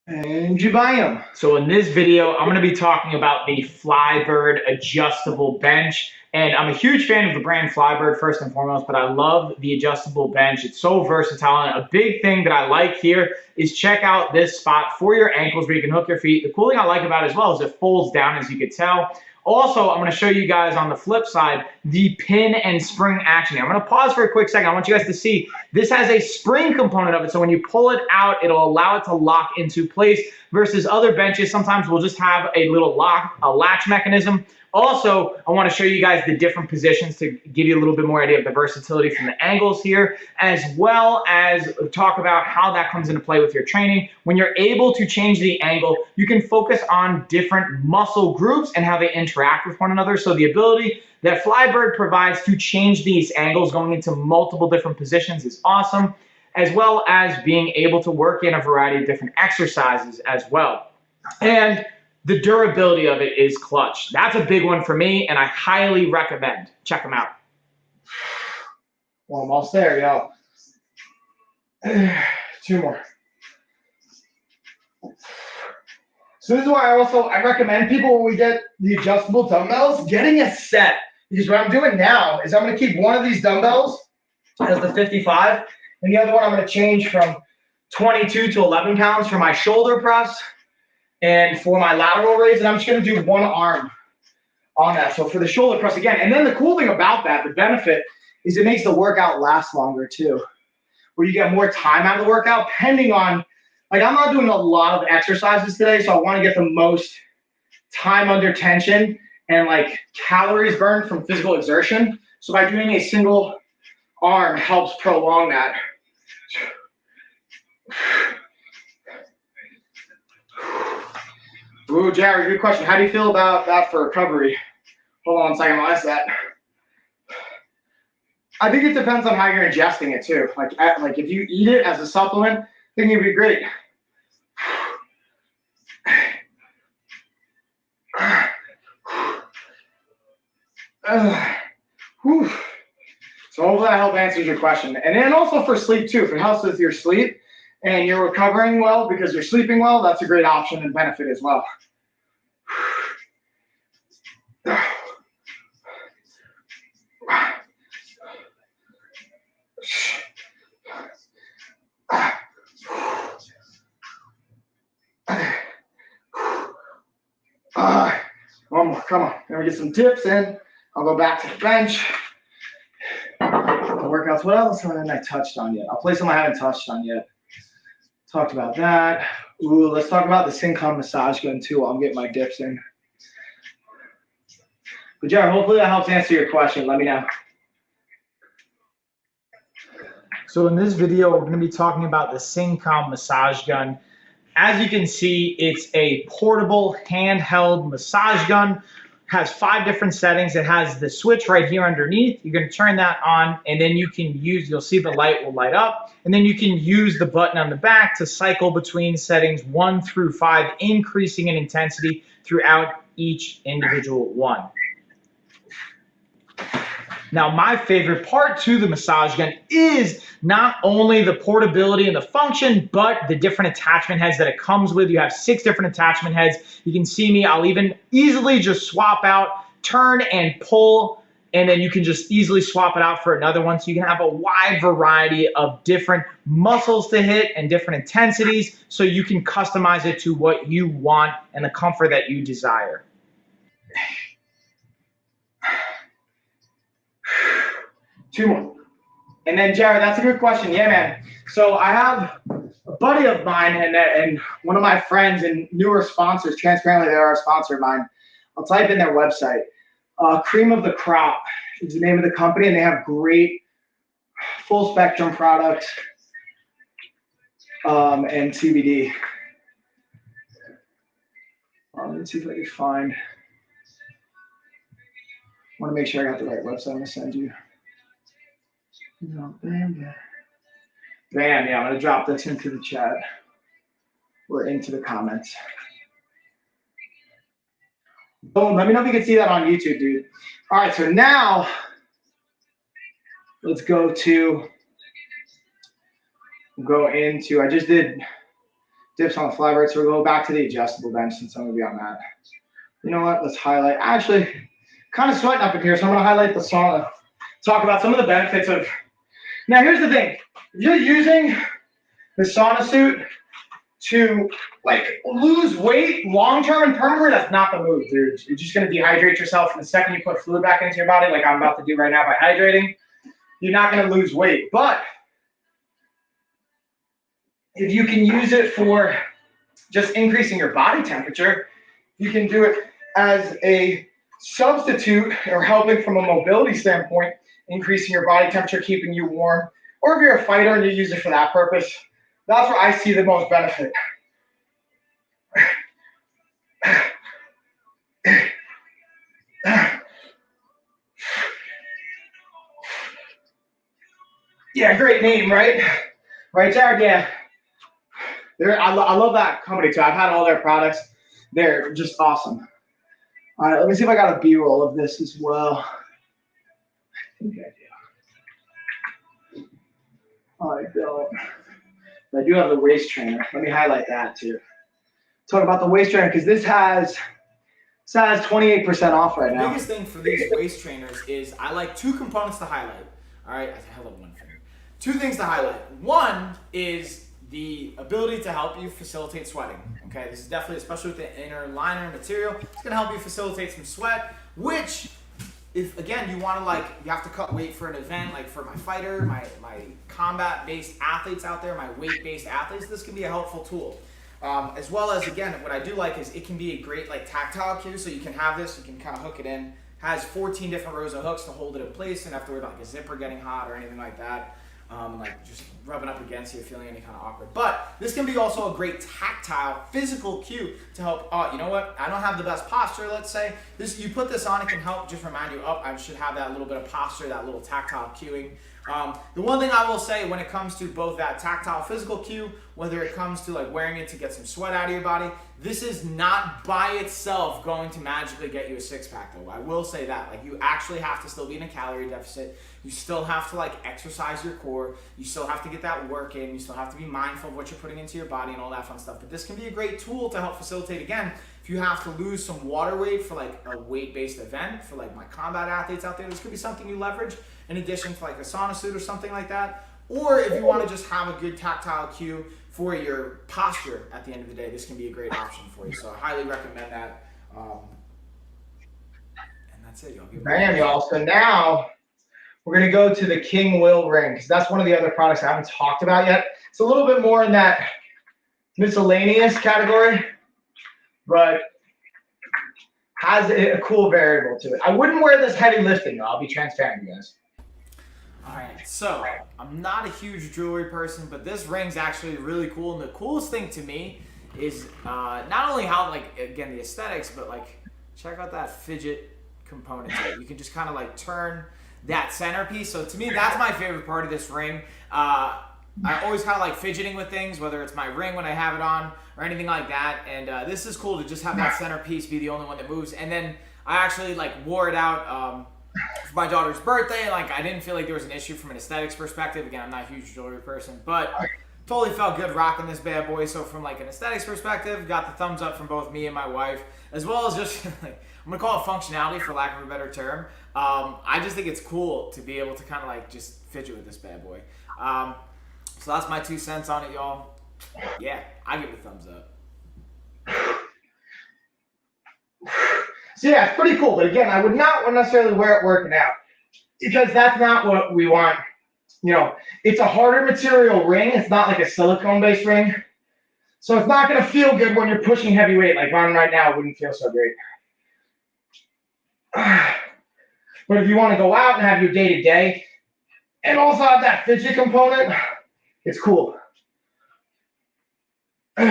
S1: And you buy them.
S2: So in this video, I'm going to be talking about the Flybird adjustable bench. And I'm a huge fan of the brand Flybird first and foremost, but I love the adjustable bench. It's so versatile. And a big thing that I like here is check out this spot for your ankles where you can hook your feet. The cool thing I like about it as well is it folds down, as you could tell. Also, I'm going to show you guys on the flip side the pin and spring action. I'm going to pause for a quick second. I want you guys to see this has a spring component of it. So when you pull it out, it'll allow it to lock into place versus other benches. Sometimes we'll just have a little lock, a latch mechanism. Also, I want to show you guys the different positions to give you a little bit more idea of the versatility from the angles here, as well as talk about how that comes into play with your training. When you're able to change the angle, you can focus on different muscle groups and how they interact with one another. So the ability that Flybird provides to change these angles going into multiple different positions is awesome, as well as being able to work in a variety of different exercises as well. And the durability of it is clutch. That's a big one for me, and I highly recommend. Check them out.
S1: Well, I'm almost there, yo. 2 more. So this is why I recommend people when we get the adjustable dumbbells, getting a set. Because what I'm doing now is I'm going to keep one of these dumbbells as the 55, and the other one I'm going to change from 22 to 11 pounds for my shoulder press and for my lateral raise, and I'm just going to do one arm on that. So for the shoulder press again, and then the cool thing about that, the benefit, is it makes the workout last longer too, where you get more time out of the workout, depending on, like I'm not doing a lot of exercises today, so I want to get the most time under tension and like calories burned from physical exertion. So by doing a single arm helps prolong that. Ooh, Jared, good question. How do you feel about that for recovery? Hold on a second, I'll ask that. I think it depends on how you're ingesting it too. Like if you eat it as a supplement, I think it'd be great. So hopefully that helped answer your question. And then also for sleep too. If it helps with your sleep and you're recovering well because you're sleeping well, that's a great option and benefit as well. One more, come on. Let me get some dips in. I'll go back to the bench. The workouts. What else haven't I touched on yet? I'll play something I haven't touched on yet. Talked about that. Ooh, let's talk about the Syncom massage gun too while I'm getting my dips in. But Jared, hopefully that helps answer your question. Let me know.
S2: So in this video, we're going to be talking about the Syncom massage gun. As you can see, it's a portable handheld massage gun. Has 5 different settings. It has the switch right here underneath. You're going to turn that on, and then you can use, you'll see the light will light up, and then you can use the button on the back to cycle between settings 1 through 5, increasing in intensity throughout each individual one. Now, my favorite part to the massage gun is not only the portability and the function, but the different attachment heads that it comes with. You have 6 different attachment heads. You can see me, I'll even easily just swap out, turn and pull, and then you can just easily swap it out for another one. So you can have a wide variety of different muscles to hit and different intensities, so you can customize it to what you want and the comfort that you desire.
S1: Two more. And then Jared, that's a good question. Yeah, man. So I have a buddy of mine and one of my friends and newer sponsors, transparently, they are a sponsor of mine. I'll type in their website. Cream of the Crop is the name of the company, and they have great full spectrum products and CBD. Let me see if I can find. I want to make sure I got the right website I'm going to send you. No, bam, yeah, I'm gonna drop this into the chat or into the comments. Boom, let me know if you can see that on YouTube, dude. All right, so now let's go into, I just did dips on the fly rate, so we'll go back to the adjustable bench since I'm gonna be on that. You know what, let's highlight, actually, kind of sweating up in here, so I'm gonna highlight the sauna, talk about some of the benefits of. Now, here's the thing. If you're using the sauna suit to, like, lose weight long-term and permanently, that's not the move, dude. You're just going to dehydrate yourself. And the second you put fluid back into your body, like I'm about to do right now by hydrating, you're not going to lose weight. But if you can use it for just increasing your body temperature, you can do it as a substitute or helping from a mobility standpoint, increasing your body temperature, keeping you warm, or if you're a fighter and you use it for that purpose, that's where I see the most benefit. Yeah, great name, right? Right, Jared? Yeah. I love that company too. I've had all their products. They're just awesome. All right, let me see if I got a B-roll of this as well. I think I do. I don't. But I do have the waist trainer. Let me highlight that too. Talk about the waist trainer because this has 28% off right now.
S3: The biggest thing for these waist trainers is I like 2 components to highlight. All right, I held up one finger. 2 things to highlight. One is the ability to help you facilitate sweating. Okay, this is definitely, especially with the inner liner material, it's gonna help you facilitate some sweat, which, if again you want to, like, you have to cut weight for an event, like for my fighter, my combat-based athletes out there, my weight-based athletes, this can be a helpful tool. As well as, again, what I do like is it can be a great, like, tactile cue, so you can have this, you can kind of hook it in, has 14 different rows of hooks to hold it in place, and after like a zipper getting hot or anything like that, like just rubbing up against you, feeling any kind of awkward. But this can be also a great tactile, physical cue to help. You know what? I don't have the best posture. Let's say this. You put this on, it can help just remind you. I should have that little bit of posture, that little tactile cueing. The one thing I will say when it comes to both that tactile, physical cue, whether it comes to like wearing it to get some sweat out of your body, this is not by itself going to magically get you a 6-pack though. I will say that. Like, you actually have to still be in a calorie deficit. You still have to, like, exercise your core. You still have to get that work in. You still have to be mindful of what you're putting into your body and all that fun stuff. But this can be a great tool to help facilitate, again, if you have to lose some water weight for like a weight-based event, for like my combat athletes out there, this could be something you leverage in addition to like a sauna suit or something like that. Or if you want to just have a good tactile cue for your posture at the end of the day, this can be a great option for you. So I highly recommend that. And That's it, y'all. Give it
S1: Bam, y'all. So now we're going to go to the King Will ring because that's one of the other products I haven't talked about yet. It's a little bit more in that miscellaneous category, but has a cool variable to it. I wouldn't wear this heavy lifting, though. I'll be transparent with you guys.
S3: All right, so I'm not a huge jewelry person, but this ring's actually really cool. And the coolest thing to me is not only how, like, again, the aesthetics, but like, check out that fidget component to it. You can just kind of like turn that centerpiece. So to me, that's my favorite part of this ring. I always kind of like fidgeting with things, whether it's my ring when I have it on or anything like that. And this is cool to just have that centerpiece be the only one that moves. And then I actually like wore it out for my daughter's birthday. And like I didn't feel like there was an issue from an aesthetics perspective. Again, I'm not a huge jewelry person, but totally felt good rocking this bad boy. So from like an aesthetics perspective, got the thumbs up from both me and my wife, as well as just like, I'm gonna call it functionality for lack of a better term. I just think it's cool to be able to kind of like just fidget with this bad boy. So that's my 2 cents on it, y'all. Yeah, I give it a thumbs up.
S1: So yeah, it's pretty cool. But again, I would not necessarily wear it working out because that's not what we want. You know, it's a harder material ring. It's not like a silicone-based ring. So it's not going to feel good when you're pushing heavy weight. Like on right now, it wouldn't feel so great. But if you want to go out and have your day-to-day and also have that fidget component, it's cool. All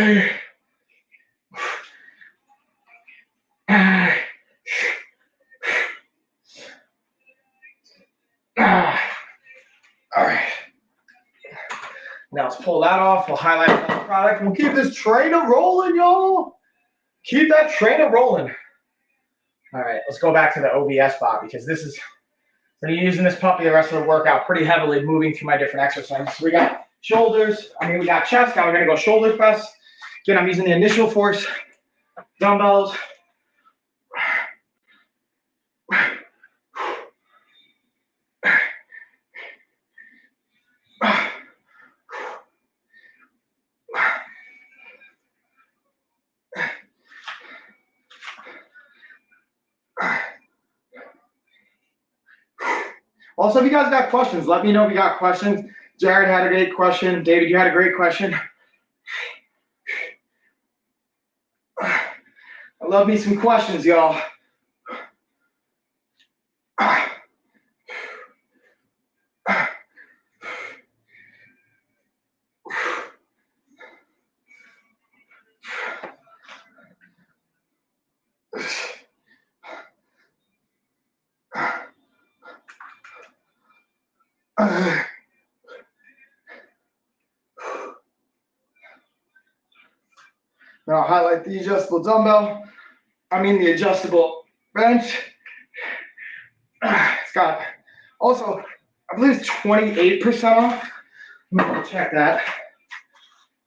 S1: right. Now let's pull that off. We'll highlight another product. We'll keep this trainer rolling, y'all. Keep that trainer rolling. All right, let's go back to the OBS bot because this is going to be using this puppy the rest of the workout pretty heavily, moving through my different exercises. So we got shoulders. We got chest. Now we're going to go shoulder press. Again, I'm using the initial force dumbbells. Also, if you guys got questions, let me know if you got questions. Jared had a great question. David, you had a great question. I love me some questions, y'all. Now I'll highlight the adjustable dumbbell. The adjustable bench. It's got also, I believe it's 28% off. Let me check that.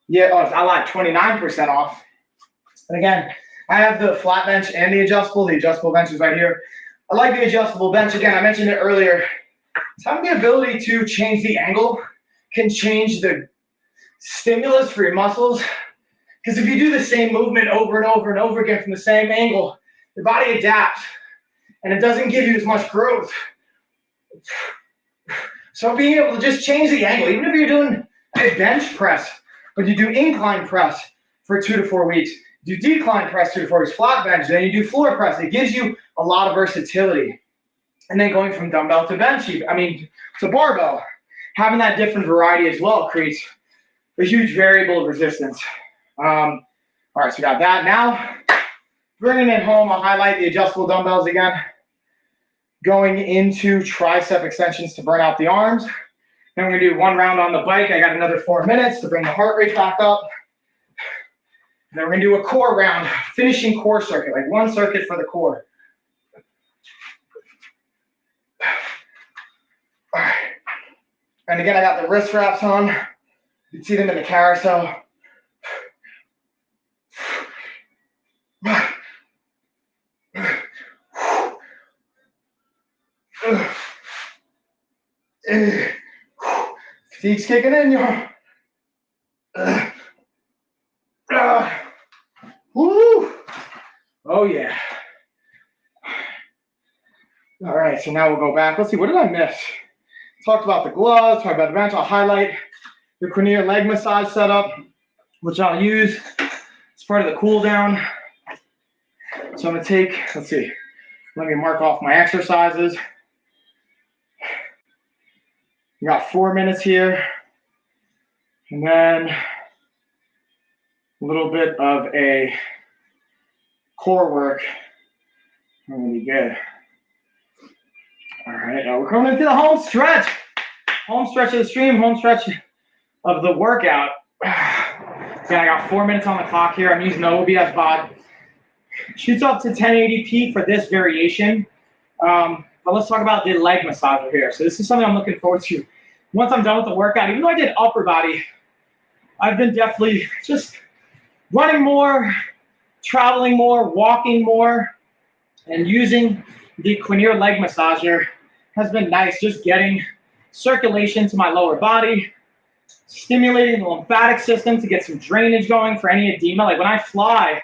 S1: Yeah, I lied, 29% off. And again, I have the flat bench and the adjustable. The adjustable bench is right here. I like the adjustable bench. Again, I mentioned it earlier. It's having the ability to change the angle, can change the stimulus for your muscles. Because if you do the same movement over and over and over again from the same angle, your body adapts and it doesn't give you as much growth. So being able to just change the angle, even if you're doing a bench press, but you do incline press for 2 to 4 weeks, do decline press 2 to 4 weeks, flat bench, then you do floor press, it gives you a lot of versatility. And then going from dumbbell to bench, to barbell, having that different variety as well creates a huge variable of resistance. All right, so we got that. Now, bringing it home, I'll highlight the adjustable dumbbells again. Going into tricep extensions to burn out the arms. Then we're gonna do 1 round on the bike. I got another 4 minutes to bring the heart rate back up. And then we're gonna do a core round, finishing core circuit, like 1 circuit for the core. All right. And again, I got the wrist wraps on. You can see them in the carousel. Fatigue's kicking in, y'all. Woo! Oh yeah.
S2: All right, so now we'll go back. Let's see, what did I miss? Talked about the gloves, talked about the bench. I'll highlight the Quinier leg massage setup, which I'll use as part of the cool down. So I'm gonna take, let's see, let me mark off my exercises. We got 4 minutes here. And then a little bit of a core work. Really good. All right, now we're coming into the home stretch. Home stretch of the stream, home stretch of the workout. Again, I got 4 minutes on the clock here. I'm using the OBS bod. Shoots up to 1080p for this variation. But let's talk about the leg massager here. So this is something I'm looking forward to. Once I'm done with the workout, even though I did upper body, I've been definitely just running more, traveling more, walking more, and using the Quinier leg massager has been nice, just getting circulation to my lower body, stimulating the lymphatic system to get some drainage going for any edema. Like when I fly,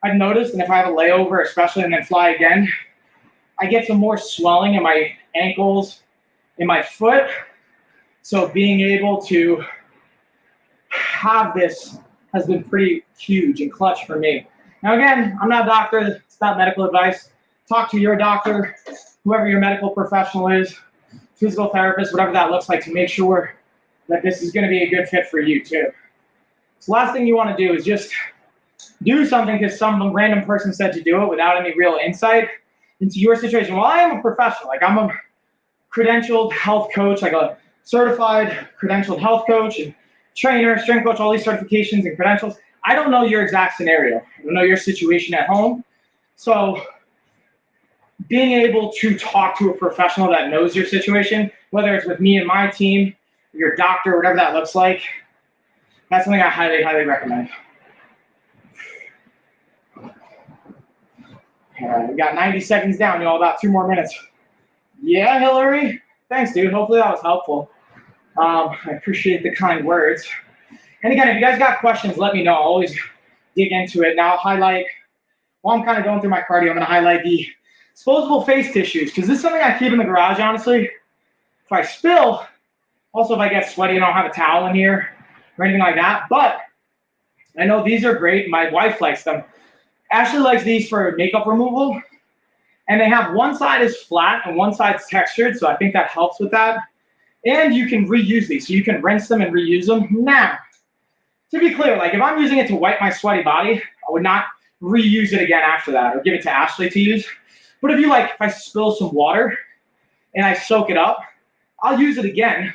S2: I've noticed, and if I have a layover especially and then fly again, I get some more swelling in my ankles, in my foot. So being able to have this has been pretty huge and clutch for me. Now again, I'm not a doctor, it's not medical advice. Talk to your doctor, whoever your medical professional is, physical therapist, whatever that looks like, to make sure that this is gonna be a good fit for you too. So last thing you wanna do is just do something because some random person said to do it without any real insight into your situation. Well, I am a professional, like I'm a credentialed health coach, like a certified credentialed health coach and trainer, strength coach, all these certifications and credentials. I don't know your exact scenario. I don't know your situation at home. So being able to talk to a professional that knows your situation, whether it's with me and my team, your doctor, whatever that looks like, that's something I highly, highly recommend. All right, we got 90 seconds down, y'all, about 2 more minutes. Yeah, Hillary? Thanks, dude. Hopefully that was helpful. I appreciate the kind words. And again, if you guys got questions, let me know. I'll always dig into it. Now I'll highlight, while I'm kind of going through my cardio, I'm going to highlight the disposable face tissues, because this is something I keep in the garage, honestly. If I spill, also if I get sweaty and I don't have a towel in here or anything like that, but I know these are great. My wife likes them. Ashley likes these for makeup removal, and they have one side is flat and one side's textured, so I think that helps with that. And you can reuse these, so you can rinse them and reuse them. Now, to be clear, like if I'm using it to wipe my sweaty body, I would not reuse it again after that or give it to Ashley to use. But if I spill some water and I soak it up, I'll use it again.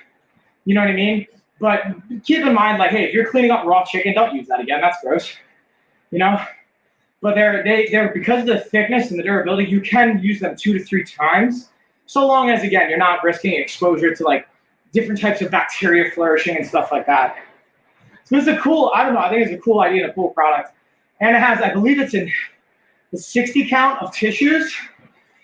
S2: You know what I mean? But keep in mind, like, hey, if you're cleaning up raw chicken, don't use that again. That's gross. You know? But they're because of the thickness and the durability, you can use them 2 to 3 times, so long as, again, you're not risking exposure to like different types of bacteria flourishing and stuff like that. So it's a cool, I don't know, I think it's a cool idea and a cool product. And it has, I believe it's in the 60 count of tissues,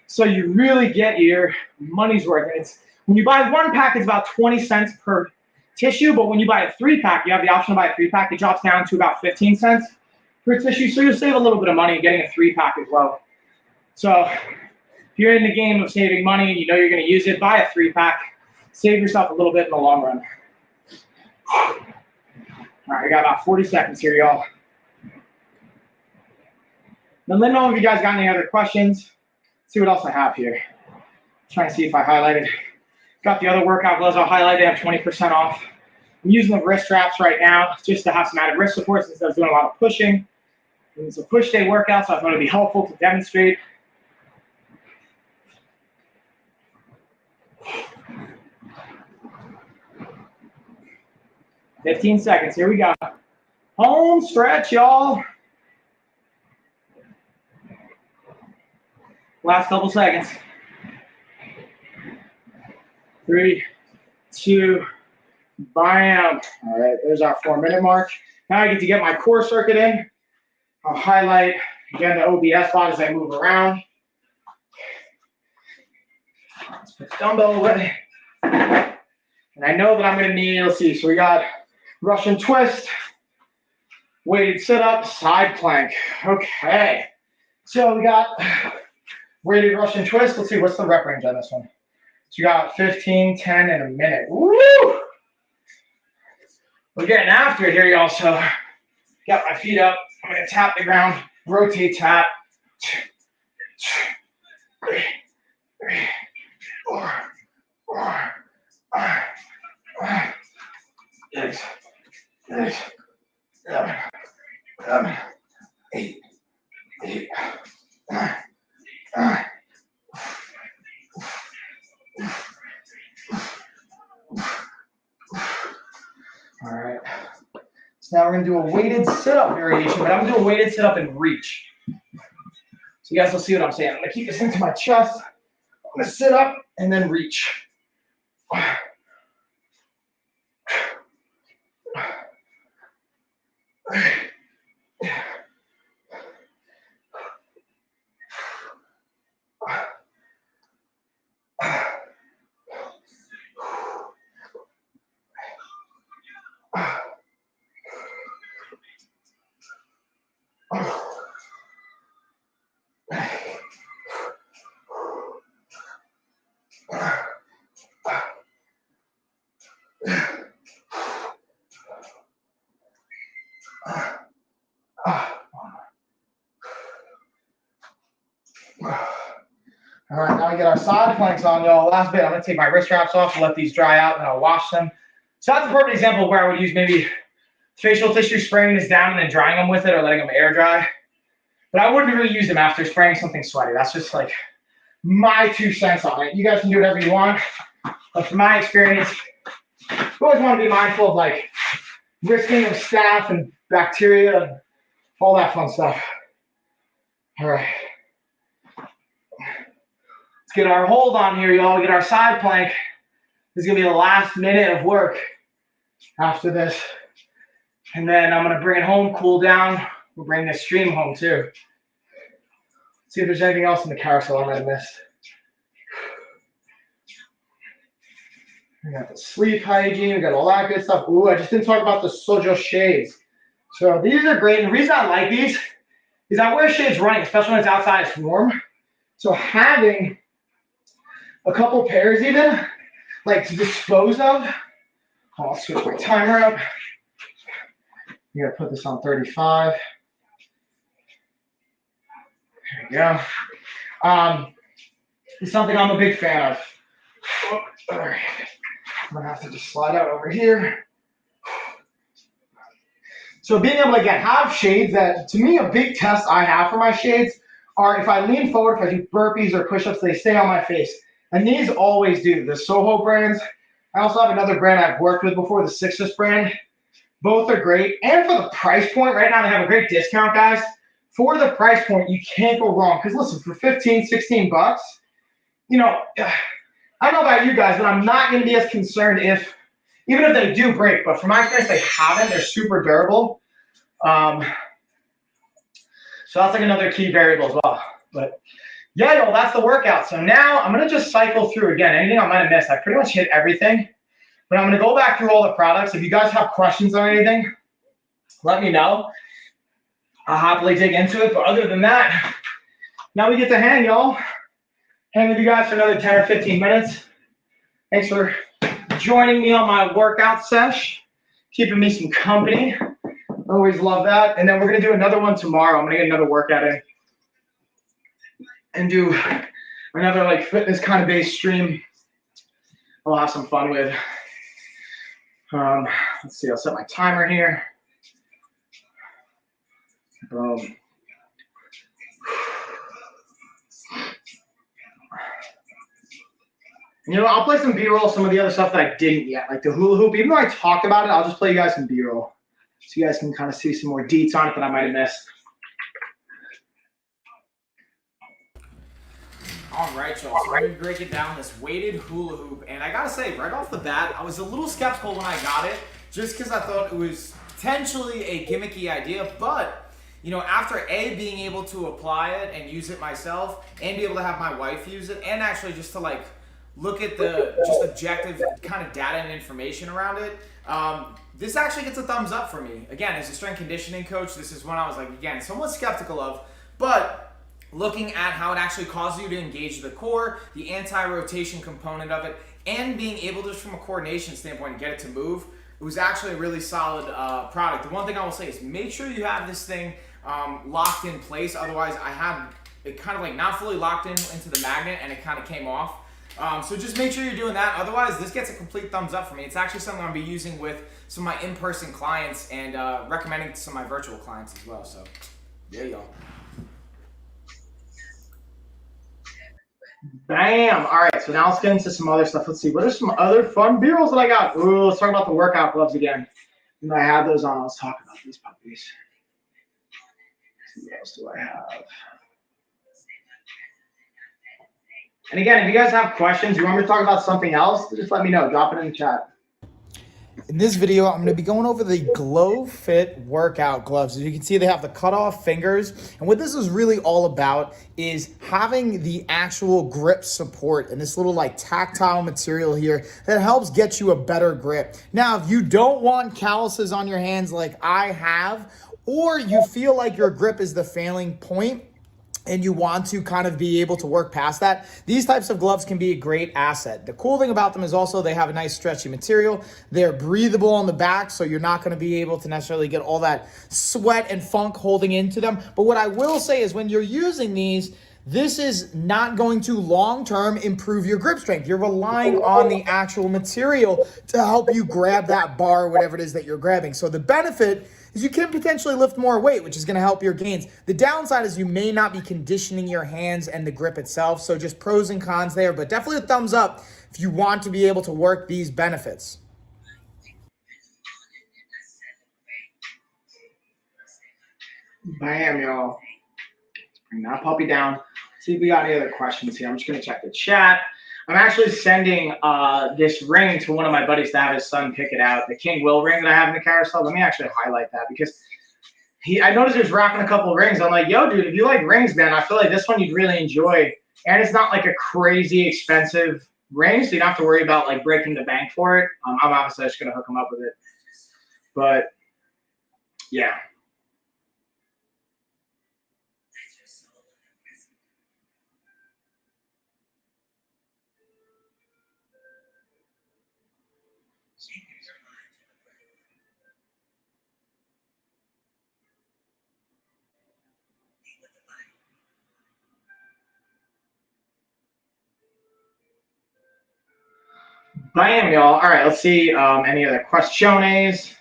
S2: so you really get your money's worth. It's when you buy 1 pack, it's about 20 cents per tissue, but when you buy a 3-pack, you have the option to buy a 3-pack, it drops down to about 15 cents per tissue, so you'll save a little bit of money getting a 3-pack as well. So if you're in the game of saving money and you know you're going to use it, buy a 3-pack. Save yourself a little bit in the long run. All right, we got about 40 seconds here, y'all. Then let me know if you guys got any other questions. See what else I have here. Trying to see if I highlighted. Got the other workout gloves I'll highlight. They have 20% off. I'm using the wrist straps right now just to have some added wrist support since I was doing a lot of pushing. It's a push day workout, so I thought it'd be helpful to demonstrate. "15 seconds, here we go. Home stretch, y'all. Last couple seconds. 3, 2, bam. All right, there's our 4-minute mark. Now I get to get my core circuit in. I'll highlight, again, the OBS bod as I move around. Let's put the dumbbell away. And I know that I'm gonna need, let's see, so we got Russian twist, weighted sit-up, side plank. Okay, so we got weighted Russian twist. Let's see, what's the rep range on this one? So you got 15, 10, and a minute. Woo! We're getting after it here, y'all. So got my feet up. I'm gonna tap the ground, rotate, tap. 3, 4, 5, 6, 7, 8, 9. All right. So now we're going to do a weighted sit-up variation, but I'm going to do a weighted sit-up and reach. So you guys will see what I'm saying. I'm going to keep this into my chest. I'm going to sit up and then reach. All right, now we get our side planks on, y'all. Last bit, I'm going to take my wrist wraps off and let these dry out, and I'll wash them. So that's a perfect example of where I would use maybe facial tissue, spraying this down and then drying them with it or letting them air dry. But I wouldn't really use them after spraying something sweaty. That's just like my 2 cents on it. You guys can do whatever you want. But from my experience, you always want to be mindful of like risking of staph and bacteria and all that fun stuff. All right. Let's get our hold on here, y'all. Get our side plank. This is going to be the last minute of work after this. And then I'm going to bring it home, cool down. We'll bring this stream home too. See if there's anything else in the carousel I might have missed. We got the sleep hygiene. We got all that good stuff. Ooh, I just didn't talk about the Sojo shades. So these are great. And the reason I like these is I wear shades running, especially when it's outside, it's warm. So having a couple pairs even, like to dispose of. I'll switch my timer up. You gotta put this on 35. There we go. It's something I'm a big fan of. Oh, all right. I'm gonna have to just slide out over here. So being able to again have shades that, to me, a big test I have for my shades are if I lean forward, if I do burpees or push-ups, they stay on my face. And these always do. The Soho brands. I also have another brand I've worked with before, the Sixus brand. Both are great. And for the price point, right now they have a great discount, guys. For the price point, you can't go wrong. Because listen, for 15, 16 bucks, you know, I don't know about you guys, but I'm not going to be as concerned even if they do break. But from my experience, they haven't. They're super durable. So that's like another key variable as well. But yeah, y'all, that's the workout. So now I'm going to just cycle through again. Anything I might have missed, I pretty much hit everything. But I'm going to go back through all the products. If you guys have questions on anything, let me know. I'll happily dig into it. But other than that, now we get to hang, y'all. Hang with you guys for another 10 or 15 minutes. Thanks for joining me on my workout sesh, keeping me some company. Always love that. And then we're going to do another one tomorrow. I'm going to get another workout in and do another like fitness kind of based stream I'll have some fun with. Let's see, I'll set my timer here. Boom. You know, I'll play some B-roll, some of the other stuff that I didn't yet, like the hula hoop. Even though I talked about it, I'll just play you guys some B-roll so you guys can kind of see some more deets on it that I might have missed.
S3: All right, y'all. So let me break it down, this weighted hula hoop. And I gotta say, right off the bat, I was a little skeptical when I got it, just because I thought it was potentially a gimmicky idea. But, you know, after being able to apply it and use it myself, and be able to have my wife use it, and actually just to like look at the just objective kind of data and information around it, this actually gets a thumbs up for me. Again, as a strength conditioning coach, this is one I was like, again, somewhat skeptical of, but looking at how it actually causes you to engage the core, the anti-rotation component of it, and being able just from a coordination standpoint to get it to move. It was actually a really solid product. The one thing I will say is make sure you have this thing locked in place. Otherwise, I had it kind of like not fully locked into the magnet and it kind of came off. So just make sure you're doing that. Otherwise, this gets a complete thumbs up for me. It's actually something I'll be using with some of my in-person clients and recommending to some of my virtual clients as well. So there you go.
S1: Bam. All right, so now let's get into some other stuff. Let's see. What are some other fun B-rolls that I got? Ooh, let's talk about the workout gloves again. And I have those on. Let's talk about these puppies. What else do I have? And again, if you guys have questions, you want me to talk about something else, just let me know. Drop it in the chat. In this video, I'm going to be going over the Glow Fit workout gloves. As you can see, they have the cutoff fingers. And what this is really all about is having the actual grip support and this little like tactile material here that helps get you a better grip. Now, if you don't want calluses on your hands like I have, or you feel like your grip is the failing point, and you want to kind of be able to work past that, these types of gloves can be a great asset. The cool thing about them is also they have a nice stretchy material. They're breathable on the back, so you're not going to be able to necessarily get all that sweat and funk holding into them. But what I will say is when you're using these, this is not going to long-term improve your grip strength. You're relying on the actual material to help you grab that bar or whatever it is that you're grabbing. So the benefit is you can potentially lift more weight, which is going to help your gains. The downside is you may not be conditioning your hands and the grip itself. So just pros and cons there, but definitely a thumbs up if you want to be able to work these benefits. Bam, y'all. Let's bring that puppy down. See if we got any other questions here. I'm just going to check the chat. I'm actually sending this ring to one of my buddies to have his son pick it out. The King Will ring that I have in the carousel. Let me actually highlight that because I noticed he was rocking a couple of rings. I'm like, yo, dude, if you like rings, man, I feel like this one you'd really enjoy. And it's not like a crazy expensive ring, so you don't have to worry about like breaking the bank for it. I'm obviously just going to hook him up with it. But, yeah. Bam, y'all. All right, let's see any other questiones.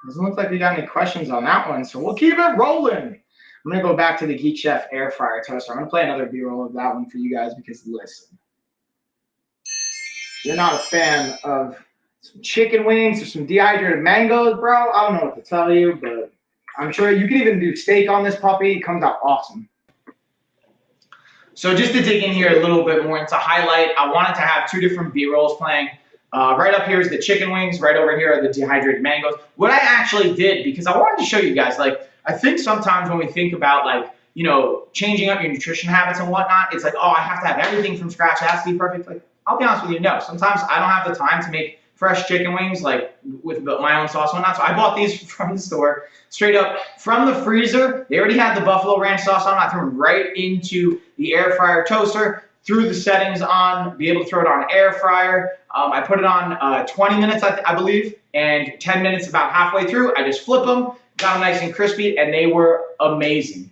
S1: Doesn't look like we got any questions on that one, so we'll keep it rolling. I'm going to go back to the Geek Chef air fryer toaster. I'm going to play another B-roll of that one for you guys because, listen, if you're not a fan of some chicken wings or some dehydrated mangoes, bro, I don't know what to tell you, but I'm sure you can even do steak on this puppy. It comes out awesome. So just to dig in here a little bit more and to highlight, I wanted to have two different B-rolls playing. Right up here is the chicken wings. Right over here are the dehydrated mangoes. What I actually did, because I wanted to show you guys, like, I think sometimes when we think about, like, you know, changing up your nutrition habits and whatnot, it's like, oh, I have to have everything from scratch. It has to be perfect. Like, I'll be honest with you, no. Sometimes I don't have the time to make fresh chicken wings, like with my own sauce and whatnot. So I bought these from the store, straight up from the freezer. They already had the buffalo ranch sauce on. I threw them right into the air fryer toaster, threw the settings on, be able to throw it on air fryer. I put it on 20 minutes, I believe, and 10 minutes about halfway through. I just flip them, got them nice and crispy, and they were amazing.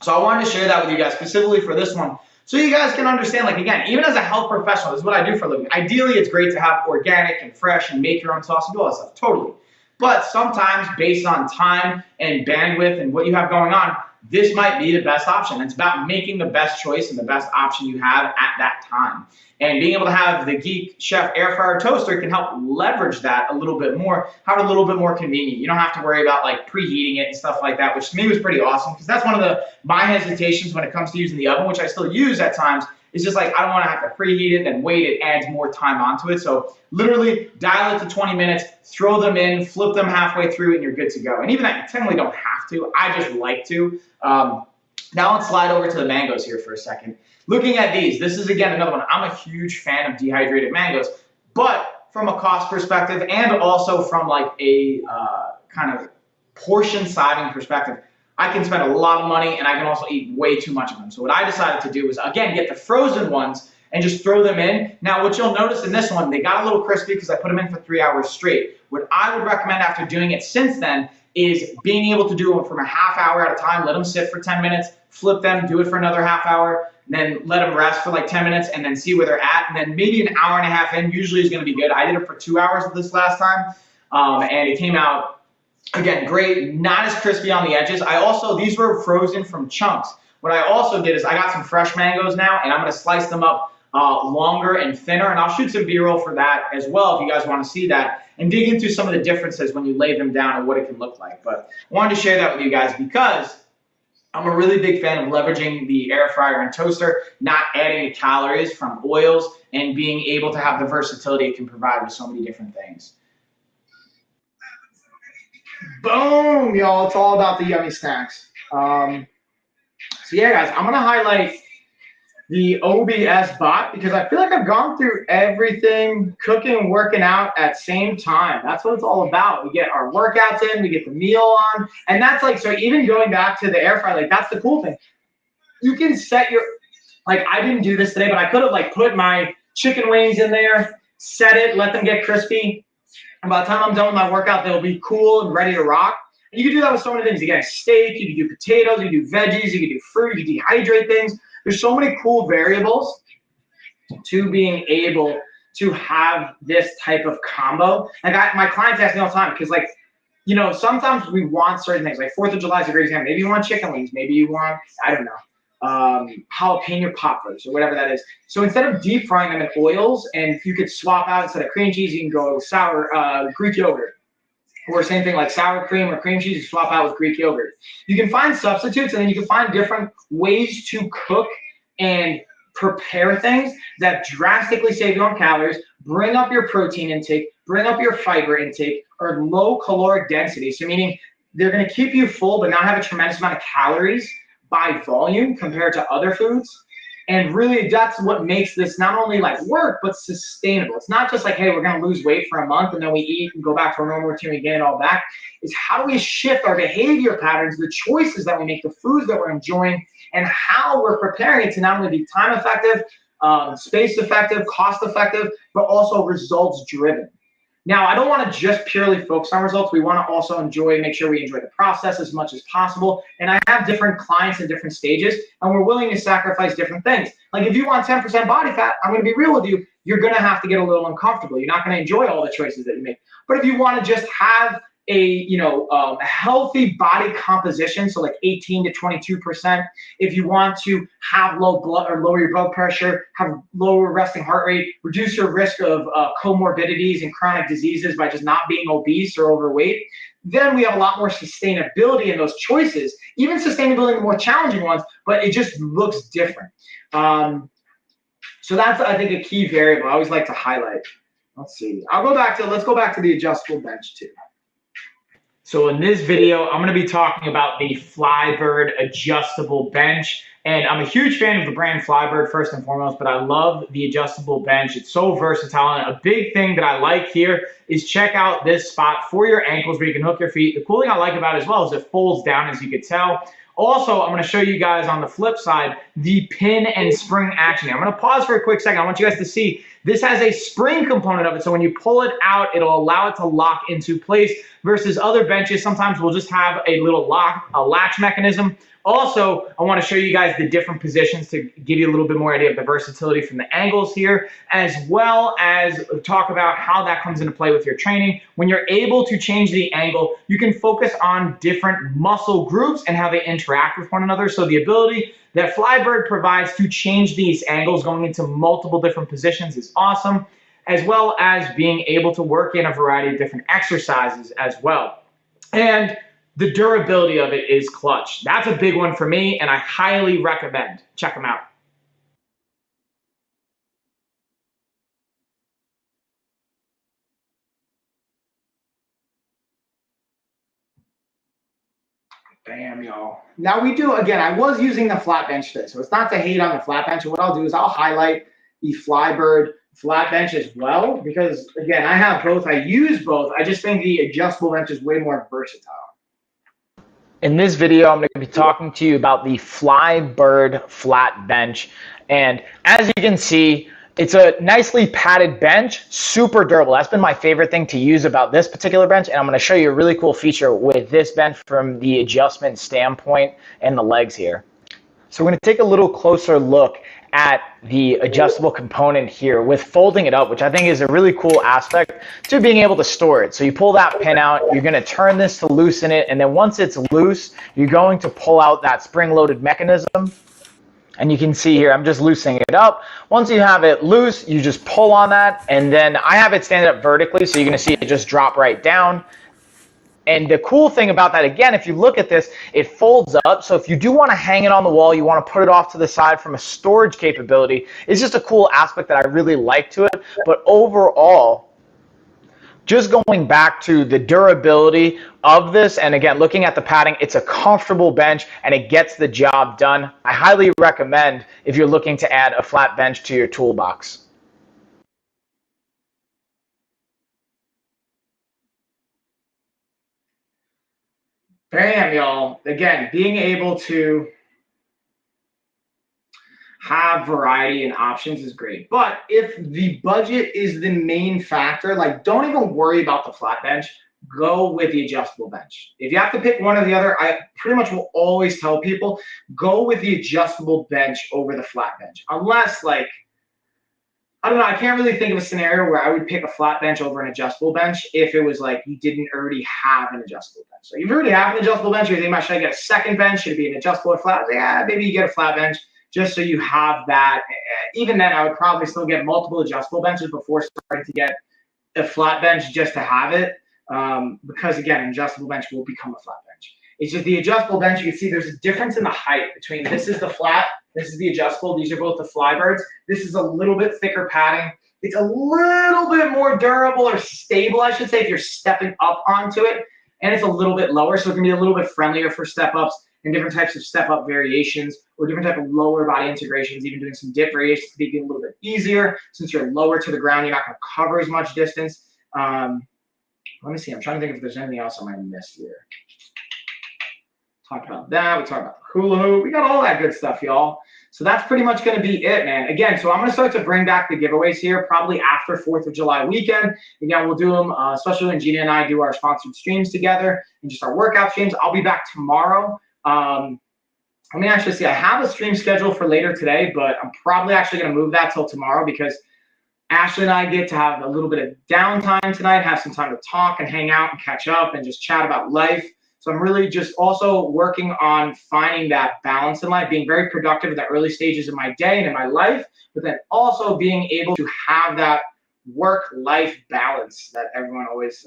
S1: So I wanted to share that with you guys specifically for this one, so you guys can understand, like, again, even as a health professional, this is what I do for a living. Ideally, it's great to have organic and fresh and make your own sauce and do all that stuff, totally. But sometimes, based on time and bandwidth and what you have going on, this might be the best option. It's about making the best choice and the best option you have at that time. And being able to have the Geek Chef air fryer toaster can help leverage that a little bit more, have it a little bit more convenient. You don't have to worry about like preheating it and stuff like that, which to me was pretty awesome, because that's one of my hesitations when it comes to using the oven, which I still use at times. It's just like, I don't want to have to preheat it and wait. It adds more time onto it. So literally dial it to 20 minutes, throw them in, flip them halfway through, and you're good to go. And even that, you technically don't have to. I just like to. Now let's slide over to the mangoes here for a second. Looking at these, this is again another one. I'm a huge fan of dehydrated mangoes, but from a cost perspective and also from like a kind of portion sizing perspective,
S3: I can spend a lot of money and I can also eat way too much of them. So what I decided to do was, again, get the frozen ones and just throw them in. Now, what you'll notice in this one, they got a little crispy because I put them in for 3 hours straight. What I would recommend after doing it since then is being able to do them from a half hour at a time, let them sit for 10 minutes, flip them, do it for another half hour, then let them rest for like 10 minutes and then see where they're at. And then maybe an hour and a half in usually is gonna be good. I did it for 2 hours this last time and it came out, again, great, not as crispy on the edges. These were frozen from chunks. What I also did is I got some fresh mangoes now and I'm gonna slice them up longer and thinner, and I'll shoot some B-roll for that as well if you guys want to see that and dig into some of the differences when you lay them down and what it can look like. But I wanted to share that with you guys because I'm a really big fan of leveraging the air fryer and toaster, not adding the calories from oils, and being able to have the versatility it can provide with so many different things.
S1: Boom, y'all. It's all about the yummy snacks. So yeah, guys, I'm going to highlight the OBS bot because I feel like I've gone through everything, cooking and working out at same time. That's what it's all about. We get our workouts in, we get the meal on, and that's like, so even going back to the air fryer, like that's the cool thing. You can set your, like I didn't do this today, but I could have like put my chicken wings in there, set it, let them get crispy. And by the time I'm done with my workout, they'll be cool and ready to rock. You can do that with so many things. You get a steak, you can do potatoes, you can do veggies, you can do fruit, you can dehydrate things. There's so many cool variables to being able to have this type of combo. Like my clients ask me all the time because, like, you know, sometimes we want certain things. Like 4th of July is a great example. Maybe you want chicken wings. Maybe you want, I don't know, jalapeno poppers or whatever that is. So instead of deep frying them in oils, and if you could swap out instead of cream cheese, you can go sour Greek yogurt. Or same thing like sour cream or cream cheese, you swap out with Greek yogurt. You can find substitutes, and then you can find different ways to cook and prepare things that drastically save you on calories, bring up your protein intake, bring up your fiber intake, or low caloric density. So meaning they're going to keep you full but not have a tremendous amount of calories by volume compared to other foods. And really, that's what makes this not only like work, but sustainable. It's not just like, hey, we're going to lose weight for a month and then we eat and go back to our normal routine and gain it all back. It's how do we shift our behavior patterns, the choices that we make, the foods that we're enjoying, and how we're preparing it to not only be time effective, space effective, cost effective, but also results driven. Now, I don't want to just purely focus on results. We want to also make sure we enjoy the process as much as possible. And I have different clients in different stages, and we're willing to sacrifice different things. Like if you want 10% body fat, I'm going to be real with you, you're going to have to get a little uncomfortable. You're not going to enjoy all the choices that you make. But if you want to just have a healthy body composition, so like 18 to 22%. If you want to have lower your blood pressure, have lower resting heart rate, reduce your risk of comorbidities and chronic diseases by just not being obese or overweight, then we have a lot more sustainability in those choices, even sustainability in the more challenging ones, but it just looks different. So that's, I think, a key variable I always like to highlight. Let's see. Let's go back to the adjustable bench too.
S3: So in this video, I'm going to be talking about the Flybird adjustable bench. And I'm a huge fan of the brand Flybird first and foremost, but I love the adjustable bench. It's so versatile. And a big thing that I like here is check out this spot for your ankles where you can hook your feet. The cool thing I like about it as well is it folds down, as you could tell. Also, I'm going to show you guys on the flip side the pin and spring action. I'm going to pause for a quick second. I want you guys to see this has a spring component of it. So when you pull it out, it'll allow it to lock into place versus other benches. Sometimes we'll just have a little latch mechanism. Also, I want to show you guys the different positions to give you a little bit more idea of the versatility from the angles here, as well as talk about how that comes into play with your training. When you're able to change the angle, you can focus on different muscle groups and how they interact with one another. So the ability that Flybird provides to change these angles going into multiple different positions is awesome, as well as being able to work in a variety of different exercises as well. And the durability of it is clutch. That's a big one for me, and I highly recommend. Check them out.
S1: Bam, y'all. Now we do, again, I was using the flat bench today, so it's not to hate on the flat bench. What I'll do is I'll highlight the Flybird flat bench as well, because again, I have both, I use both. I just think the adjustable bench is way more versatile.
S2: In this video, I'm going to be talking to you about the Flybird flat bench. And as you can see, it's a nicely padded bench, super durable. That's been my favorite thing to use about this particular bench. And I'm going to show you a really cool feature with this bench from the adjustment standpoint and the legs here. So we're going to take a little closer look at the adjustable component here with folding it up, which I think is a really cool aspect to being able to store it. So you pull that pin out, you're going to turn this to loosen it, and then once it's loose, you're going to pull out that spring-loaded mechanism. And you can see here, I'm just loosening it up. Once you have it loose, you just pull on that, and then I have it stand up vertically, so you're going to see it just drop right down. And the cool thing about that, again, if you look at this, it folds up. So if you do want to hang it on the wall, you want to put it off to the side from a storage capability, it's just a cool aspect that I really like to it. But overall, just going back to the durability of this, and again, looking at the padding, it's a comfortable bench and it gets the job done. I highly recommend if you're looking to add a flat bench to your toolbox.
S1: Bam, y'all. Again, being able to have variety and options is great. But if the budget is the main factor, like, don't even worry about the flat bench. Go with the adjustable bench. If you have to pick one or the other, I pretty much will always tell people, go with the adjustable bench over the flat bench. Unless, like, I don't know, I can't really think of a scenario where I would pick a flat bench over an adjustable bench if it was like you didn't already have an adjustable bench. So you already have an adjustable bench, you're thinking about, should I get a second bench? Should it be an adjustable or flat? Yeah, maybe you get a flat bench just so you have that. Even then, I would probably still get multiple adjustable benches before starting to get a flat bench just to have it. Because again, an adjustable bench will become a flat bench. It's just the adjustable bench, you can see there's a difference in the height between this is the flat, this is the adjustable. These are both the Flybirds. This is a little bit thicker padding. It's a little bit more durable or stable, I should say, if you're stepping up onto it. And it's a little bit lower, so it can be a little bit friendlier for step-ups and different types of step-up variations or different type of lower body integrations, even doing some dip variations to make it a little bit easier. Since you're lower to the ground, you're not going to cover as much distance. Let me see. I'm trying to think if there's anything else I might have missed here. Talked about that. We talked about the hula hoop. We got all that good stuff, y'all. So that's pretty much going to be it, man. Again, so I'm going to start to bring back the giveaways here probably after 4th of July weekend. Again, we'll do them, especially when Gina and I do our sponsored streams together and just our workout streams. I'll be back tomorrow. Let me actually see. I have a stream scheduled for later today, but I'm probably actually going to move that till tomorrow because Ashley and I get to have a little bit of downtime tonight, have some time to talk and hang out and catch up and just chat about life. So I'm really just also working on finding that balance in life, being very productive at the early stages of my day and in my life, but then also being able to have that work-life balance that everyone always,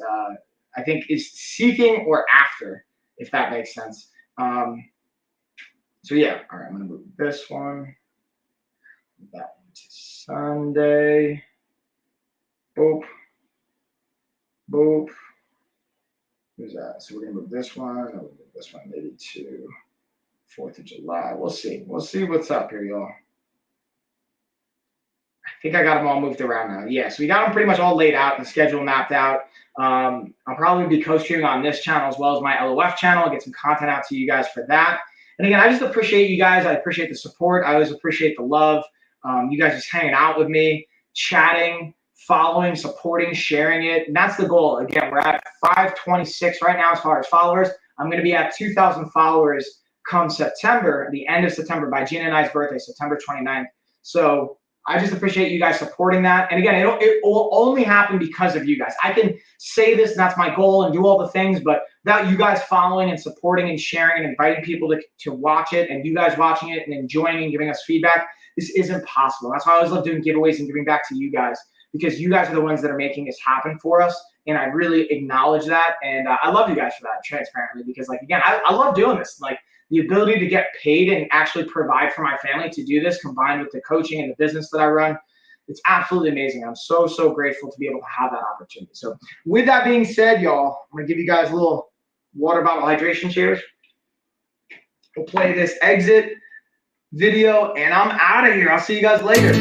S1: I think, is seeking or after, if that makes sense. So yeah, all right, I'm gonna move this one, that one to Sunday. Boop, boop. Who's that? So we're gonna move this one. We'll move this one maybe to 4th of July. We'll see. We'll see what's up here, y'all. I think I got them all moved around now. Yeah, so we got them pretty much all laid out and the schedule mapped out. I'll probably be co-streaming on this channel as well as my LOF channel. I'll get some content out to you guys for that. And again, I just appreciate you guys. I appreciate the support. I always appreciate the love. You guys just hanging out with me, chatting, following, supporting, sharing it. And that's the goal. Again, we're at 526 right now as far as followers. I'm going to be at 2,000 followers come September, the end of September, by Gina and I's birthday, September 29th. So I just appreciate you guys supporting that. And again, it will only happen because of you guys. I can say this, and that's my goal, and do all the things, but without you guys following and supporting and sharing and inviting people to watch it, and you guys watching it and enjoying and giving us feedback, this isn't possible. That's why I always love doing giveaways and giving back to you guys, because you guys are the ones that are making this happen for us. And I really acknowledge that. And I love you guys for that, transparently, because, like, again, I love doing this. Like, the ability to get paid and actually provide for my family to do this, combined with the coaching and the business that I run, it's absolutely amazing. I'm so, so grateful to be able to have that opportunity. So with that being said, y'all, I'm going to give you guys a little water bottle hydration cheers. We'll play this exit video, and I'm out of here. I'll see you guys later.